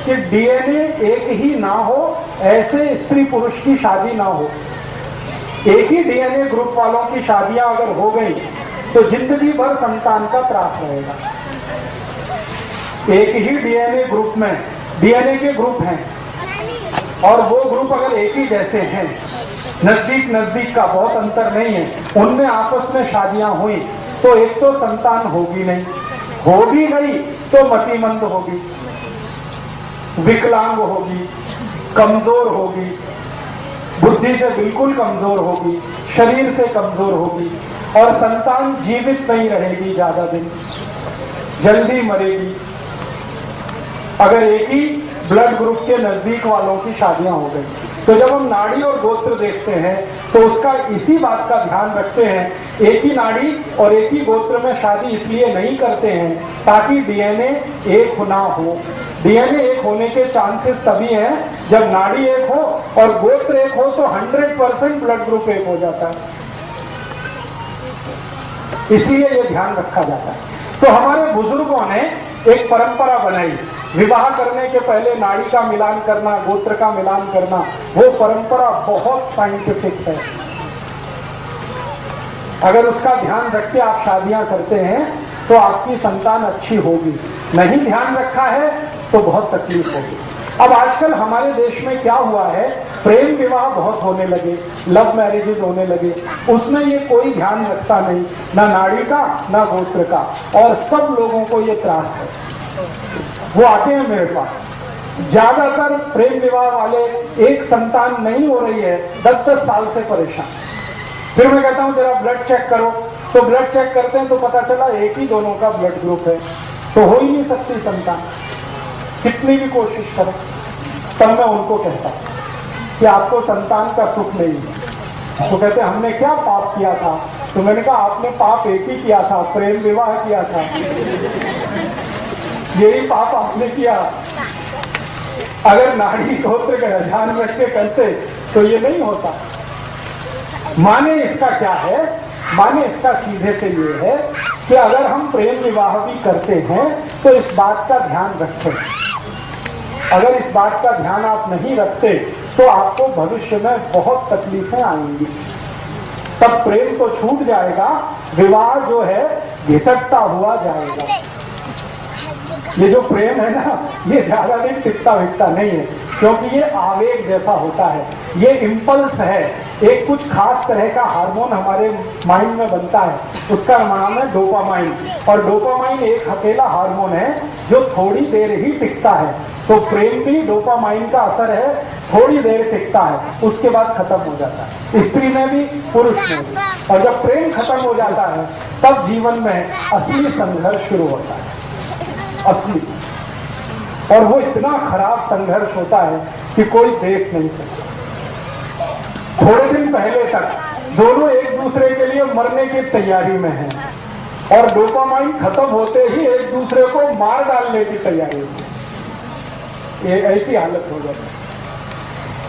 S1: कि डीएनए एक ही ना हो, ऐसे स्त्री पुरुष की शादी ना हो। एक ही डीएनए ग्रुप वालों की शादियां अगर हो गई तो जिंदगी भर संतान का त्रास रहेगा। एक ही डीएनए ग्रुप में डीएनए के ग्रुप हैं, और वो ग्रुप अगर एक ही जैसे हैं, नजदीक का बहुत अंतर नहीं है, उनमें आपस में शादियां हुई तो एक तो संतान होगी नहीं, हो भी गई तो मतिमंद होगी, विकलांग होगी, कमजोर होगी, बुद्धि से बिल्कुल कमजोर होगी, शरीर से कमजोर होगी, और संतान जीवित नहीं रहेगी ज्यादा दिन, जल्दी मरेगी। अगर एक ही ब्लड ग्रुप के नजदीक वालों की शादियां हो गई, तो जब हम नाड़ी और गोत्र देखते हैं तो उसका इसी बात का ध्यान रखते हैं। एक ही नाड़ी और एक ही गोत्र में शादी इसलिए नहीं करते हैं ताकि डीएनए एक ना हो। डीएनए एक होने के चांसेस तभी हैं जब नाड़ी एक हो और गोत्र एक हो, तो 100% ब्लड ग्रुप एक हो जाता है। इसलिए ये ध्यान रखा जाता है। तो हमारे बुजुर्गों ने एक परंपरा बनाई, विवाह करने के पहले नाड़ी का मिलान करना, गोत्र का मिलान करना। वो परंपरा बहुत साइंटिफिक है। अगर उसका ध्यान रख के आप शादियां करते हैं तो आपकी संतान अच्छी होगी। नहीं ध्यान रखा है तो बहुत तकलीफ होगी। अब आजकल हमारे देश में क्या हुआ है, प्रेम विवाह बहुत होने लगे, लव मैरिजेज होने लगे। उसमें ये कोई ध्यान रखता नहीं, ना नाड़ी का ना गोत्र का, और सब लोगों को ये त्रास है। वो आते हैं मेरे पास, ज्यादातर प्रेम विवाह वाले एक संतान नहीं हो रही है, 10-10 साल से परेशान। फिर मैं कहता हूं जरा ब्लड चेक करो, तो ब्लड चेक करते हैं तो पता चला एक ही दोनों का ब्लड ग्रुप है, तो हो ही नहीं सकती संतान, कितनी भी कोशिश करो। तब मैं उनको कहता कि आपको संतान का सुख नहीं है। तो कहते हमने क्या पाप किया था? तो मैंने कहा आपने पाप एक ही किया था, प्रेम विवाह किया था। यही पाप आपने किया। अगर नाड़ी गोत्र का ध्यान रख के करते तो ये नहीं होता। माने इसका क्या है? माने इसका सीधे से ये है कि अगर हम प्रेम विवाह भी करते हैं तो इस बात का ध्यान रखें। अगर इस बात का ध्यान आप नहीं रखते तो आपको भविष्य में बहुत तकलीफें आएंगी। तब प्रेम तो छूट जाएगा, विवाह जो है घिसटता हुआ जाएगा। ये जो प्रेम है ना, ये ज्यादा दिन टिकता विकता नहीं है, क्योंकि ये आवेग जैसा होता है, ये इम्पल्स है। एक कुछ खास तरह का हार्मोन हमारे माइंड में बनता है, उसका नाम है डोपामाइन। और डोपामाइन एक अकेला हार्मोन है जो थोड़ी देर ही टिकता है। तो प्रेम भी डोपामाइन का असर है, थोड़ी देर टिकता है, उसके बाद खत्म हो जाता है, स्त्री में भी पुरुष में भी। और जब प्रेम खत्म हो जाता है तब जीवन में असली संघर्ष शुरू होता है, असली। और वो इतना खराब संघर्ष होता है कि कोई देख नहीं सकता। थोड़े दिन पहले तक दोनों एक दूसरे के लिए मरने की तैयारी में हैं, और डोपामाइन खत्म होते ही एक दूसरे को मार डालने की तैयारी में। ये ऐसी हालत हो जाती है।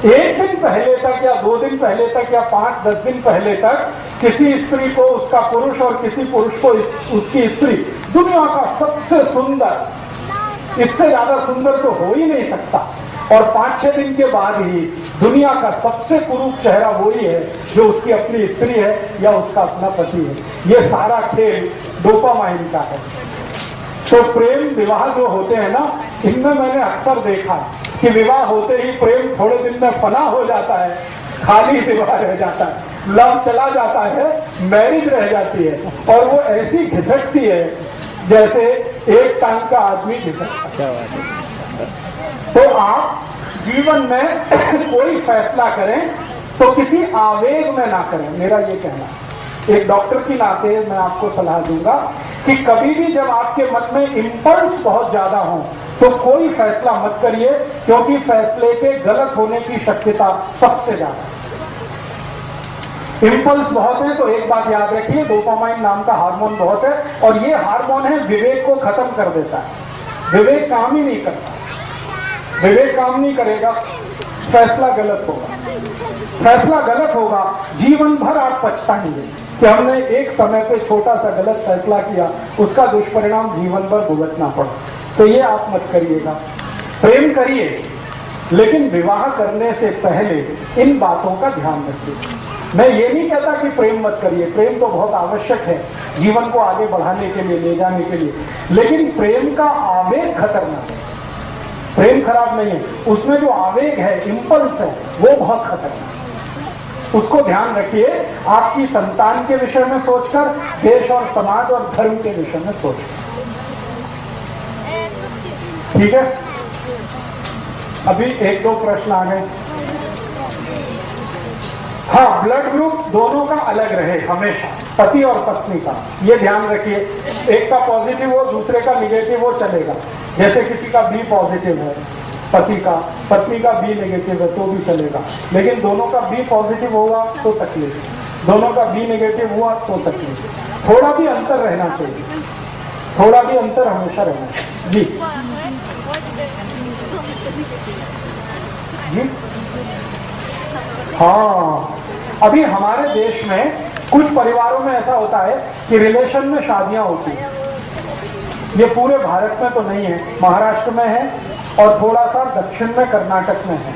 S1: एक दिन पहले तक या 2 दिन पहले तक या 5-10 दिन पहले तक किसी स्त्री को उसका पुरुष और किसी पुरुष को उसकी स्त्री दुनिया का सबसे सुंदर, इससे ज्यादा सुंदर तो हो ही नहीं सकता। और 5-6 दिन के बाद ही दुनिया का सबसे कुरूप चेहरा वही है जो उसकी अपनी स्त्री है या उसका अपना पति है। ये सारा खेल डोपामाइन का है। तो प्रेम विवाह जो होते हैं ना, इनमें मैंने अक्सर देखा कि विवाह होते ही प्रेम थोड़े दिन में फना हो जाता है, खाली विवाह रह जाता है, लव चला जाता है, मैरिज रह जाती है, और वो ऐसी घिसटती है जैसे एक टांग का आदमी घिसटता है। तो आप जीवन में कोई फैसला करें तो किसी आवेग में ना करें, मेरा ये कहना। एक डॉक्टर की नाते मैं आपको सलाह दूंगा कि कभी भी जब आपके मन में इम्पल्स बहुत ज्यादा हो तो कोई फैसला मत करिए, क्योंकि फैसले के गलत होने की शक्यता सबसे ज्यादा। इम्पल्स बहुत है तो एक बात याद रखिए, डोपामाइन नाम का हार्मोन बहुत है, और ये हार्मोन है विवेक को खत्म कर देता है। विवेक काम ही नहीं करता, विवेक काम नहीं करेगा, फैसला गलत होगा। फैसला गलत होगा, जीवन भर आप पछताएंगे कि हमने एक समय पे छोटा सा गलत फैसला किया, उसका दुष्परिणाम जीवन भर भुगतना पड़ा। तो ये आप मत करिएगा। प्रेम करिए, लेकिन विवाह करने से पहले इन बातों का ध्यान रखिए। मैं ये नहीं कहता कि प्रेम मत करिए, प्रेम तो बहुत आवश्यक है जीवन को आगे बढ़ाने के लिए, ले जाने के लिए, लेकिन प्रेम का आवेग खतरनाक है। प्रेम खराब नहीं है, उसमें जो आवेग है, इम्पल्स है, वो बहुत खतरनाक है। उसको ध्यान रखिए, आपकी संतान के विषय में सोचकर, देश और समाज और धर्म के विषय में सोचकर। ठीक है, अभी 1-2 प्रश्न आ गए। हाँ, ब्लड ग्रुप दोनों का अलग रहे हमेशा, पति और पत्नी का, ये ध्यान रखिए। एक का पॉजिटिव हो, दूसरे का निगेटिव हो, चलेगा। जैसे किसी का बी पॉजिटिव है पति का, पत्नी का बी नेगेटिव है तो भी चलेगा, लेकिन दोनों का बी पॉजिटिव होगा तो तकलीफ, दोनों का बी नेगेटिव हुआ तो तकलीफ। थोड़ा भी अंतर रहना चाहिए, थोड़ा भी अंतर हमेशा रहना चाहिए। जी जी हाँ, अभी हमारे देश में कुछ परिवारों में ऐसा होता है कि रिलेशन में शादियां होती हैं। ये पूरे भारत में तो नहीं है, महाराष्ट्र में है और थोड़ा सा दक्षिण में कर्नाटक में है।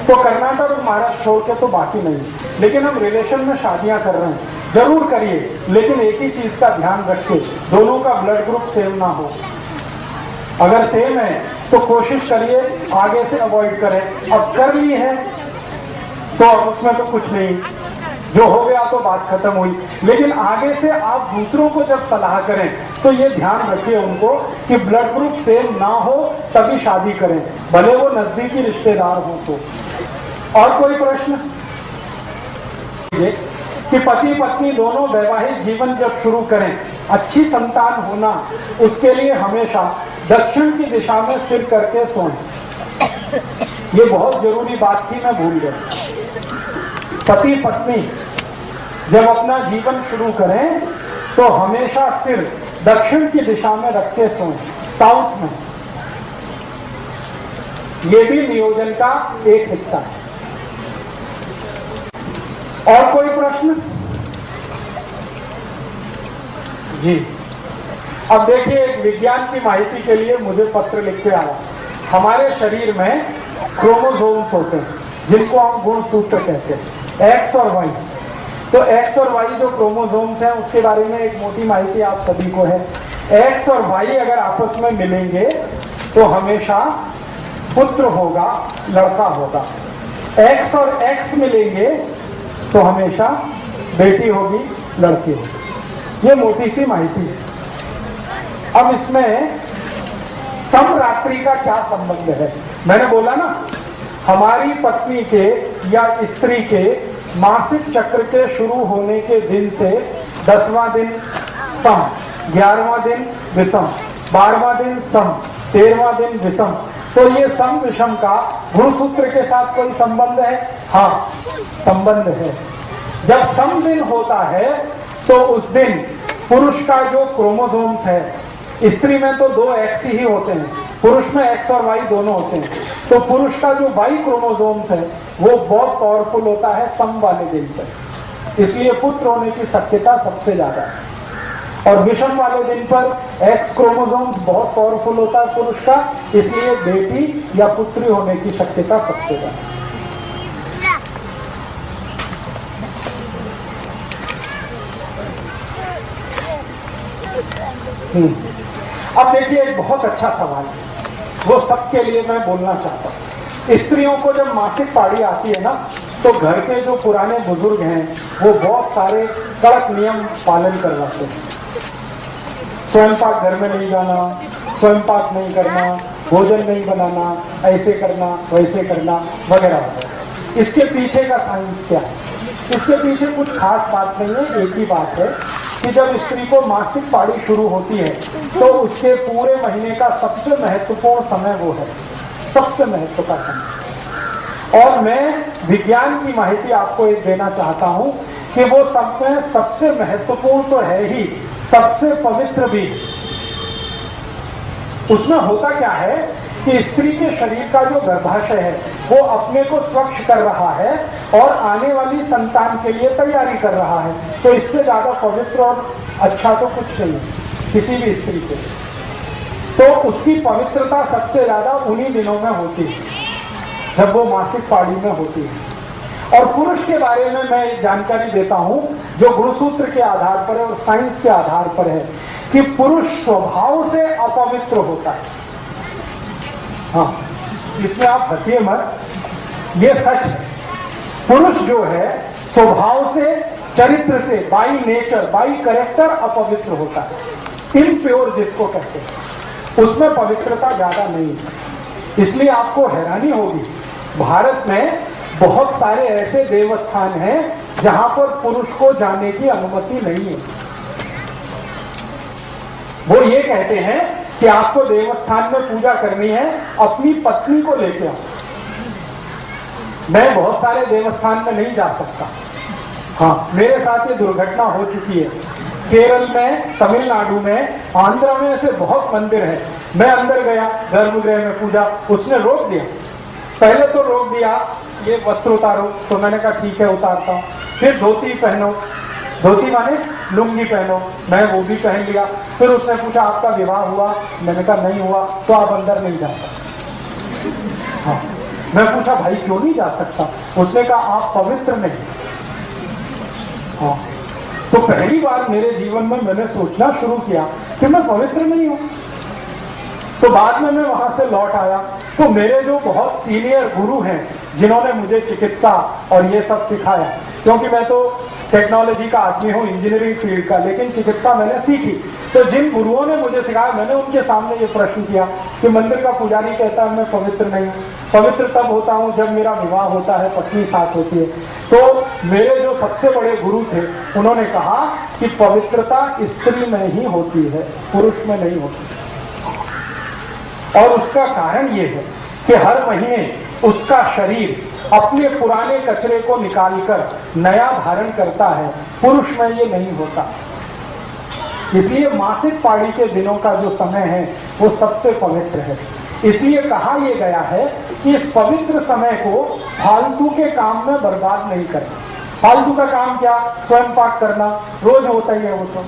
S1: तो कर्नाटक और महाराष्ट्र छोड़ के तो बाकी नहीं, लेकिन हम रिलेशन में शादियां कर रहे हैं। जरूर करिए, लेकिन एक ही चीज का ध्यान रखिए, दोनों का ब्लड ग्रुप सेम ना हो। अगर सेम है तो कोशिश करिए आगे से अवॉइड करें। अब कर ली है तो अब उसमें तो कुछ नहीं, जो हो गया तो बात खत्म हुई। लेकिन आगे से आप दूसरों को जब सलाह करें तो ये ध्यान रखिए उनको कि ब्लड ग्रुप सेम ना हो तभी शादी करें, भले वो नजदीकी रिश्तेदार हो तो। और कोई प्रश्न? कि पति पत्नी दोनों वैवाहिक जीवन जब शुरू करें, अच्छी संतान होना, उसके लिए हमेशा दक्षिण की दिशा में सिर करके सोएं। ये बहुत जरूरी बात थी, मैं भूल गया। पति पत्नी जब अपना जीवन शुरू करें तो हमेशा सिर दक्षिण की दिशा में रख के सोएं, साउथ में। ये भी नियोजन का एक हिस्सा है। और कोई प्रश्न? जी, अब देखिए, एक विज्ञान की माहिती के लिए मुझे पत्र लिख के आया। हमारे शरीर में क्रोमोसोम्स होते हैं जिनको हम गुणसूत्र कहते हैं, एक्स और वाई। तो एक्स और वाई जो क्रोमोसोम्स हैं उसके बारे में एक मोटी माहिती आप सभी को है। एक्स और वाई अगर आपस में मिलेंगे तो हमेशा पुत्र होगा, लड़का होगा। एक्स और एक्स मिलेंगे तो हमेशा बेटी होगी, लड़की होगी। ये मोटी सी माहिती है। अब इसमें समरात्रि का क्या संबंध है? मैंने बोला ना, हमारी पत्नी के या स्त्री के मासिक चक्र के शुरू होने के दिन से 10वां दिन सम, 11वां दिन विषम, 12वां दिन सम, 13वां दिन विषम। तो ये सम विषम का गुणसूत्र के साथ कोई संबंध है? हाँ, संबंध है। जब सम दिन होता है तो उस दिन पुरुष का जो क्रोमोसोम्स है, स्त्री में तो 2 एक्स ही होते हैं, पुरुष में एक्स और वाई दोनों होते हैं। तो पुरुष का जो वाई क्रोमोसोम्स है वो बहुत पावरफुल होता है सम वाले दिन पर, इसलिए पुत्र होने की शक्यता सबसे ज्यादा है। और विषम वाले दिन पर एक्स क्रोमोसोम्स बहुत पावरफुल होता है पुरुष का, इसलिए बेटी या पुत्री होने की शक्यता सबसे ज्यादा। अब देखिए, एक बहुत अच्छा सवाल है, वो सबके लिए मैं बोलना चाहता हूँ। स्त्रियों को जब मासिक पारी आती है ना, तो घर के जो पुराने बुजुर्ग हैं वो बहुत सारे कड़क नियम पालन करवाते हैं। स्वयं पाक घर में नहीं जाना, स्वयं पाक नहीं करना, भोजन नहीं बनाना, ऐसे करना, वैसे करना, वगैरह वगैरह। इसके पीछे का साइंस क्या है? इसके पीछे कुछ खास बात नहीं है। एक ही बात है कि जब स्त्री को मासिक पारी शुरू होती है तो उसके पूरे महीने का सबसे महत्वपूर्ण समय वो है, सबसे महत्व का समय। और मैं विज्ञान की माहिती आपको एक देना चाहता हूं कि वो समय सबसे महत्वपूर्ण तो है ही, सबसे पवित्र भी। उसमें होता क्या है कि स्त्री के शरीर का जो गर्भाशय है वो अपने को स्वच्छ कर रहा है और आने वाली संतान के लिए तैयारी कर रहा है। तो इससे ज्यादा पवित्र और अच्छा तो कुछ नहीं है किसी भी स्त्री के। तो उसकी पवित्रता सबसे ज्यादा उन्हीं दिनों में होती है जब वो मासिक पारी में होती है। और पुरुष के बारे में मैं एक जानकारी देता हूं जो गुणसूत्र के आधार पर और साइंस के आधार पर है कि पुरुष स्वभाव से अपवित्र होता है। हाँ, इसमें आप हंसिए मत, ये सच है। पुरुष जो है स्वभाव से, चरित्र से, बाई नेचर, बाई कैरेक्टर अपवित्र होता है, इम्प्योर जिसको कहते हैं, उसमें पवित्रता ज्यादा नहीं है। इसलिए आपको हैरानी होगी, भारत में बहुत सारे ऐसे देवस्थान हैं जहां पर पुरुष को जाने की अनुमति नहीं है। वो ये कहते हैं कि आपको देवस्थान में पूजा करनी है, अपनी पत्नी को लेके आओ। मैं बहुत सारे देवस्थान में नहीं जा सकता। हाँ, मेरे साथ ये दुर्घटना हो चुकी है। केरल में, तमिलनाडु में, आंध्र में ऐसे बहुत मंदिर हैं। मैं अंदर गया गर्भगृह में पूजा, उसने रोक दिया। पहले तो रोक दिया ये वस्त्र उतारो, तो मैंने कहा ठीक है उतारता हूँ। फिर धोती पहनो, धोती माने लुंगी पहनो, मैं वो भी पहन लिया। फिर उसने पूछा आपका विवाह हुआ? मैंने कहा नहीं हुआ, तो आप अंदर नहीं जा सकते। हाँ, मैं पूछा भाई क्यों नहीं जा सकता? उसने कहा आप पवित्र नहीं। हाँ, तो पहली बार मेरे जीवन में मैंने सोचना शुरू किया कि मैं पवित्र नहीं हूं। तो बाद में मैं वहां से लौट आया तो मेरे जो बहुत सीनियर गुरु हैं जिन्होंने मुझे चिकित्सा और ये सब सिखाया, क्योंकि मैं तो टेक्नोलॉजी का आदमी हूँ, इंजीनियरिंग फील्ड का, लेकिन चिकित्सा मैंने सीखी। तो जिन गुरुओं ने मुझे सिखाया, मैंने उनके सामने ये प्रश्न किया कि मंदिर का पुजारी कहता है मैं पवित्र नहीं हूँ। पवित्र तब होता हूँ जब मेरा विवाह होता है, पत्नी साथ होती है। तो मेरे जो सबसे बड़े गुरु थे उन्होंने कहा कि पवित्रता स्त्री में ही होती है, पुरुष में नहीं होती। और उसका कारण ये है कि हर महीने उसका शरीर अपने पुराने कचरे को निकालकर नया धारण करता है, पुरुष में ये नहीं होता। इसलिए मासिक पारी के दिनों का जो समय है वो सबसे पवित्र है। इसलिए कहा यह गया है कि इस पवित्र समय को फालतू के काम में बर्बाद नहीं करना। फालतू का काम क्या? स्वयं पाक करना, रोज होता ही है वो तो।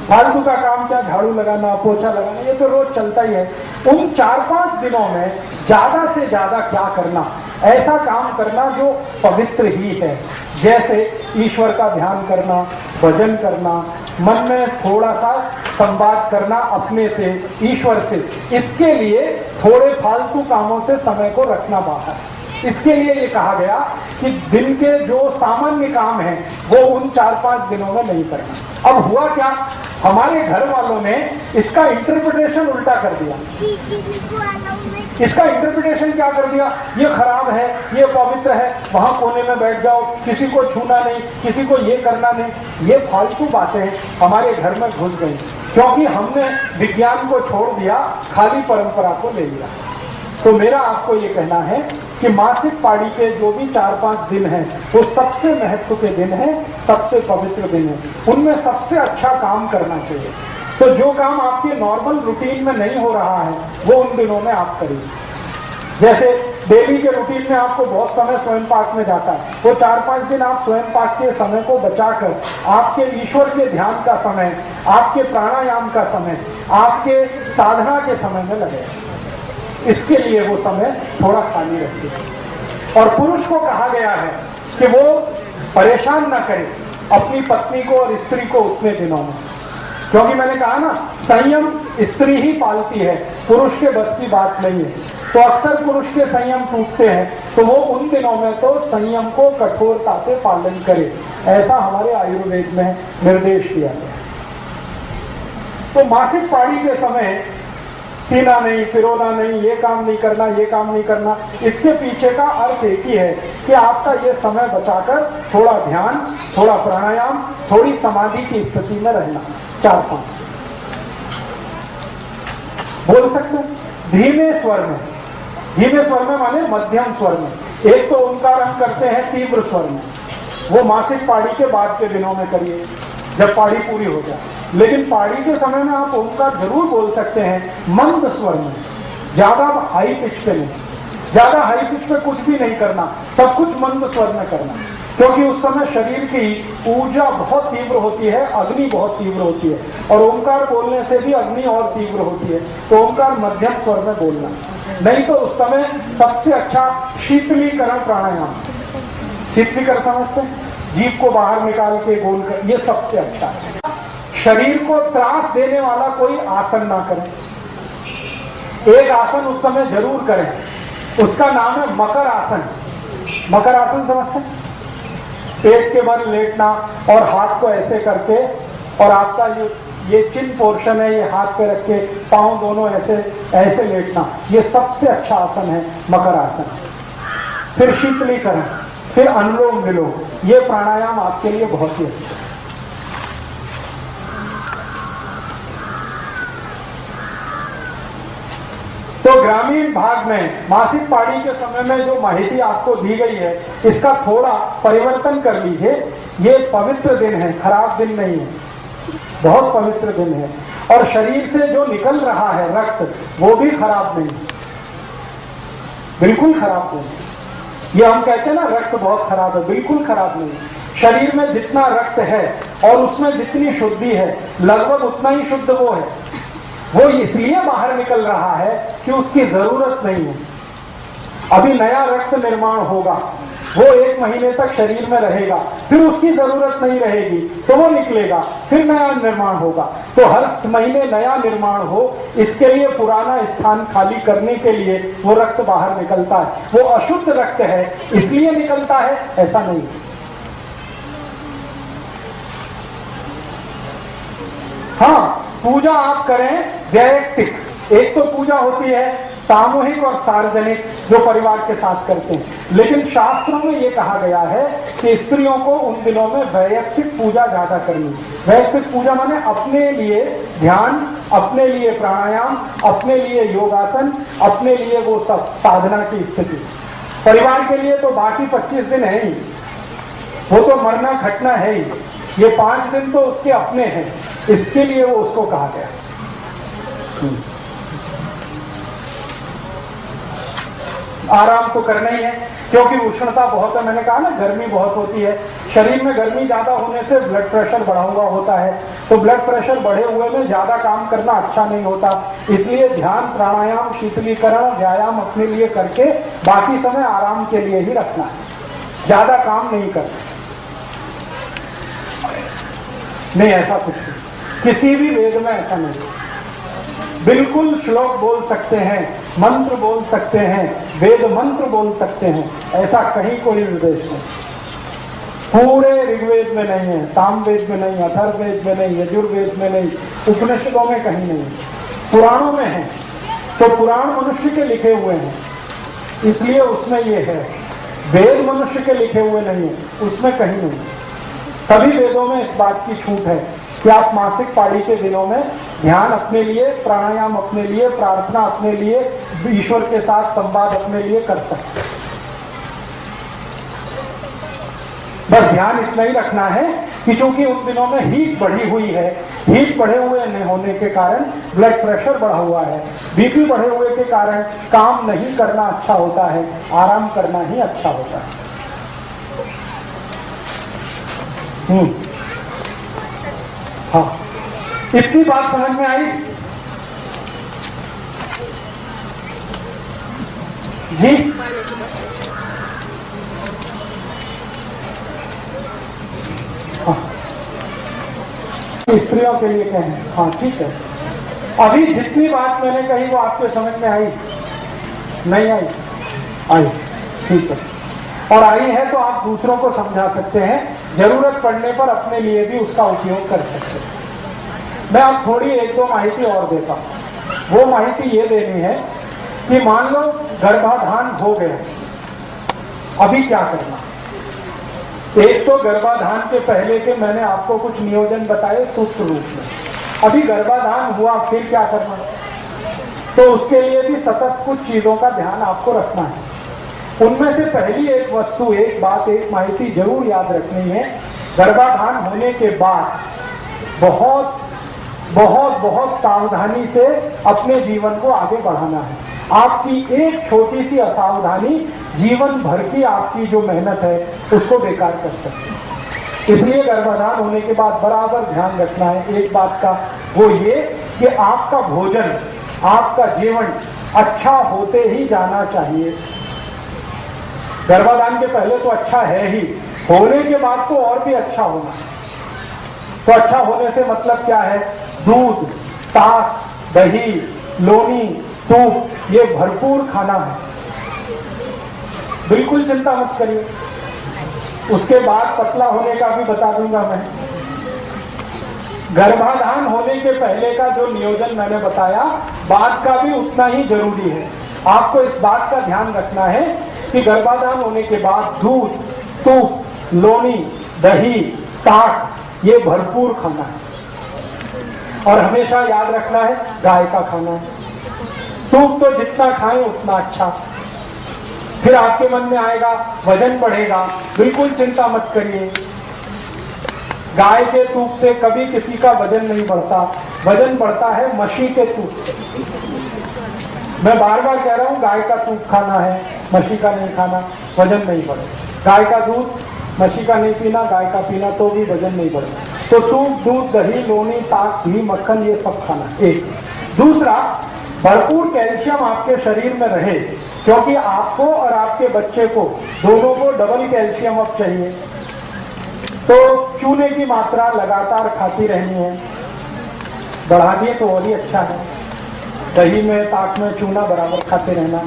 S1: फालतू का काम क्या? झाड़ू लगाना, पोछा लगाना, ये तो रोज चलता ही है। उन 4-5 दिनों में ज्यादा से ज्यादा क्या करना? ऐसा काम करना जो पवित्र ही है, जैसे ईश्वर का ध्यान करना, भजन करना, मन में थोड़ा सा संवाद करना अपने से, ईश्वर से। इसके लिए थोड़े फालतू कामों से समय को रखना बाहर। इसके लिए ये कहा गया कि दिन के जो सामान्य काम हैं वो उन 4-5 दिनों में नहीं करना। अब हुआ क्या? हमारे घर वालों ने इसका इंटरप्रिटेशन उल्टा कर दिया। इसका इंटरप्रिटेशन क्या कर दिया? ये खराब है, ये पवित्र है, वहां कोने में बैठ जाओ, किसी को छूना नहीं, किसी को ये करना नहीं। ये फालतू बातें हमारे घर में घुस गई, क्योंकि हमने विज्ञान को छोड़ दिया, खाली परंपरा को ले लिया। तो मेरा आपको ये कहना है कि मासिक पाड़ी के जो भी 4-5 दिन हैं वो सबसे महत्व के दिन हैं, सबसे पवित्र दिन है। उनमें सबसे अच्छा काम करना चाहिए। तो जो काम आपके नॉर्मल रूटीन में नहीं हो रहा है वो उन दिनों में आप करिए। जैसे डेली के रूटीन में आपको बहुत समय स्वयं पाक में जाता है, वो 4-5 दिन आप स्वयं पाक के समय को बचाकर आपके ईश्वर के ध्यान का समय, आपके प्राणायाम का समय, आपके साधना के समय में लगे। इसके लिए वो समय थोड़ा खाली रखिए। और पुरुष को कहा गया है कि वो परेशान ना करे अपनी पत्नी को और स्त्री को उतने दिनों में, क्योंकि मैंने कहा ना, संयम स्त्री ही पालती है, पुरुष के बस की बात नहीं है। तो अक्सर पुरुष के संयम टूटते हैं, तो वो उन दिनों में तो संयम को कठोरता से पालन करे, ऐसा हमारे आयुर्वेद में निर्देश दिया गया। तो मासिक पाड़ी के समय सीना नहीं, फिरोना नहीं, ये काम नहीं करना, ये काम नहीं करना। इसके पीछे का अर्थ एक ही है कि आपका ये समय बचाकर थोड़ा ध्यान, थोड़ा प्राणायाम, थोड़ी समाधि की स्थिति में रहना। 4-5 बोल सकते हैं धीमे स्वर में। धीमे स्वर में माने मध्यम स्वर में। एक तो ओंकार हम करते हैं तीव्र स्वर में, वो मासिक पाड़ी के बाद के दिनों में करिए जब पाड़ी पूरी हो जाए। लेकिन पाड़ी के समय में आप ओंकार जरूर बोल सकते हैं मंद स्वर में, ज्यादा हाई पिच पे नहीं। ज्यादा हाई पिच पे कुछ भी नहीं करना, सब कुछ मंद स्वर में करना, क्योंकि उस समय शरीर की ऊर्जा बहुत तीव्र होती है, अग्नि बहुत तीव्र होती है, और ओंकार बोलने से भी अग्नि और तीव्र होती है। तो ओंकार मध्यम स्वर में बोलना। नहीं तो उस समय सबसे अच्छा शीतलीकरण प्राणायाम, शीतलीकरण समझते हैं, जीभ को बाहर निकाल के गोल कर, ये सबसे अच्छा है। शरीर को त्रास देने वाला कोई आसन ना करें। एक आसन उस समय जरूर करें, उसका नाम है मकर आसन। मकर आसन समझते हैं? पेट के बल लेटना और हाथ को ऐसे करके, और आपका ये चिन पोर्शन है, ये हाथ पे रख के पांव दोनों ऐसे ऐसे लेटना, ये सबसे अच्छा आसन है मकर आसन। फिर शीतलीकरण, फिर अनुलोम विलोम, ये प्राणायाम आपके लिए बहुत ही अच्छा है। तो ग्रामीण भाग में मासिक पाड़ी के समय में जो माहिती आपको दी गई है, इसका थोड़ा परिवर्तन कर लीजिए। ये पवित्र दिन है, खराब दिन नहीं है, बहुत पवित्र दिन है। और शरीर से जो निकल रहा है रक्त, वो भी खराब नहीं, बिल्कुल खराब नहीं। ये हम कहते हैं ना रक्त बहुत खराब है, बिल्कुल खराब नहीं। शरीर में जितना रक्त है और उसमें जितनी शुद्धि है, लगभग उतना ही शुद्ध वो है। वो इसलिए बाहर निकल रहा है कि उसकी जरूरत नहीं है। अभी नया रक्त निर्माण होगा, वो 1 महीने तक शरीर में रहेगा, फिर उसकी जरूरत नहीं रहेगी तो वो निकलेगा, फिर नया निर्माण होगा। तो हर महीने नया निर्माण हो, इसके लिए पुराना स्थान खाली करने के लिए वो रक्त बाहर निकलता है। वो अशुद्ध रक्त है इसलिए निकलता है, ऐसा नहीं। हाँ, पूजा आप करें वैयक्तिक। एक तो पूजा होती है सामूहिक और सार्वजनिक, जो परिवार के साथ करते हैं। लेकिन शास्त्रों में ये कहा गया है कि स्त्रियों को उन दिनों में वैयक्तिक पूजा ज्यादा करनी। वैयक्तिक पूजा माने अपने लिए ध्यान, अपने लिए प्राणायाम, अपने लिए योगासन, अपने लिए वो सब साधना की स्थिति। परिवार के लिए तो बाकी 25 दिन है ही, वो तो मरना घटना है ही। ये 5 दिन तो उसके अपने हैं, इसके लिए वो उसको कहा गया। आराम तो करना ही है, क्योंकि उष्णता बहुत है। मैंने कहा ना, गर्मी बहुत होती है शरीर में। गर्मी ज्यादा होने से ब्लड प्रेशर बढ़ा हुआ होता है, तो ब्लड प्रेशर बढ़े हुए में ज्यादा काम करना अच्छा नहीं होता। इसलिए ध्यान, प्राणायाम, शीतलीकरण, व्यायाम अपने लिए करके बाकी समय आराम के लिए ही रखना है, ज्यादा काम नहीं करना। नहीं, ऐसा कुछ नहीं, किसी भी वेद में ऐसा नहीं। बिल्कुल श्लोक बोल सकते हैं, मंत्र बोल सकते हैं, वेद मंत्र बोल सकते हैं, ऐसा कहीं कोई निर्देश नहीं। पूरे ऋग्वेद में नहीं है, सामवेद में नहीं, अथर्ववेद में नहीं, यजुर्वेद में नहीं, उपनिषदों में कहीं नहीं, पुराणों में है। तो पुराण मनुष्य के लिखे हुए हैं, इसलिए उसमें ये है। वेद मनुष्य के लिखे हुए नहीं है, उसमें कहीं नहीं। सभी वेदों में इस बात की छूट है कि आप मासिक पाळी के दिनों में ध्यान अपने लिए, प्राणायाम अपने लिए, प्रार्थना अपने लिए, ईश्वर के साथ संवाद अपने लिए कर सकते हैं। बस ध्यान इतना ही रखना है कि चूंकि उन दिनों में हीट बढ़ी हुई है, हीट बढ़े हुए होने के कारण ब्लड प्रेशर बढ़ा हुआ है, बीपी बढ़े हुए के कारण काम नहीं करना अच्छा होता है, आराम करना ही अच्छा होता है। हाँ, इतनी बात समझ में आई जी? हाँ, स्त्रियों के लिए कहें, हाँ ठीक है। अभी जितनी बात मैंने कही वो आपके समझ में आई? नहीं आई? आई, ठीक है। और आई है तो आप दूसरों को समझा सकते हैं, जरूरत पड़ने पर अपने लिए भी उसका उपयोग कर सकते हैं। मैं अब थोड़ी एक दो माहिती और देता हूं। वो माहिती ये देनी है कि मान लो गर्भाधान हो गया, अभी क्या करना। एक तो गर्भाधान के पहले के मैंने आपको कुछ नियोजन बताए सूक्ष्म रूप में। अभी गर्भाधान हुआ, फिर क्या करना, तो उसके लिए भी सतत कुछ चीजों का ध्यान आपको रखना है। उनमें से पहली एक वस्तु, एक बात, एक माहिती जरूर याद रखनी है। गर्भाधान होने के बाद बहुत बहुत बहुत सावधानी से अपने जीवन को आगे बढ़ाना है। आपकी एक छोटी सी असावधानी जीवन भर की आपकी जो मेहनत है उसको बेकार कर सकती है। इसलिए गर्भाधान होने के बाद बराबर ध्यान रखना है एक बात का, वो ये कि आपका भोजन, आपका जीवन अच्छा होते ही जाना चाहिए। गर्भाधान के पहले तो अच्छा है ही, होने के बाद तो और भी अच्छा होना। तो अच्छा होने से मतलब क्या है? दूध, ताक, दही, लोनी, तूप, ये भरपूर खाना है। बिल्कुल चिंता मत करिए, उसके बाद पतला होने का भी बता दूंगा मैं। गर्भाधान होने के पहले का जो नियोजन मैंने बताया, बाद का भी उतना ही जरूरी है। आपको इस बात का ध्यान रखना है कि गर्भाधान होने के बाद दूध, तूप, लोनी, दही, ताक, ये भरपूर खाना है। और हमेशा याद रखना है गाय का खाना है। सूप तो जितना खाएं उतना अच्छा। फिर आपके मन में आएगा वजन बढ़ेगा, बिल्कुल चिंता मत करिए। गाय के दूध से कभी किसी का वजन नहीं बढ़ता, वजन बढ़ता है मछली के दूध से। मैं बार बार कह रहा हूं, गाय का दूध खाना है, मछली का नहीं खाना, वजन नहीं बढ़ेगा। गाय का दूध, मछली का नहीं पीना, गाय का पीना तो भी वजन नहीं बढ़ेगा। तो दूध, दूध, दही, लोनी, ताक, घी, मक्खन, ये सब खाना। एक दूसरा, भरपूर कैल्शियम आपके शरीर में रहे, क्योंकि आपको और आपके बच्चे को दोनों को डबल कैल्शियम अब चाहिए। तो चूने की मात्रा लगातार खाती रहनी है, बढ़ा दिए तो और ही अच्छा है। दही में, ताक में चूना बराबर खाते रहना।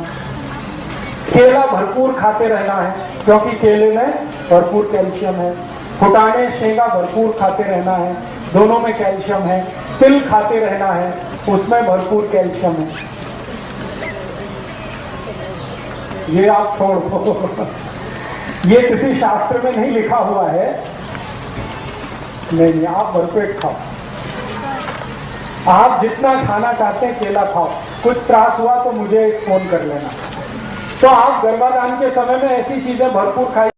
S1: केला भरपूर खाते रहना है, क्योंकि केले में भरपूर कैल्शियम है। फुटाने, शेंगा भरपूर खाते रहना है, दोनों में कैल्शियम है। तिल खाते रहना है, उसमें भरपूर कैल्शियम है। ये आप छोड़ दो, ये किसी शास्त्र में नहीं लिखा हुआ है। नहीं, आप भरपेट खाओ। आप जितना खाना चाहते हैं केला खाओ। कुछ त्रास हुआ तो मुझे फोन कर लेना। तो आप गर्भाधान के समय में ऐसी चीजें भरपूर खाएं।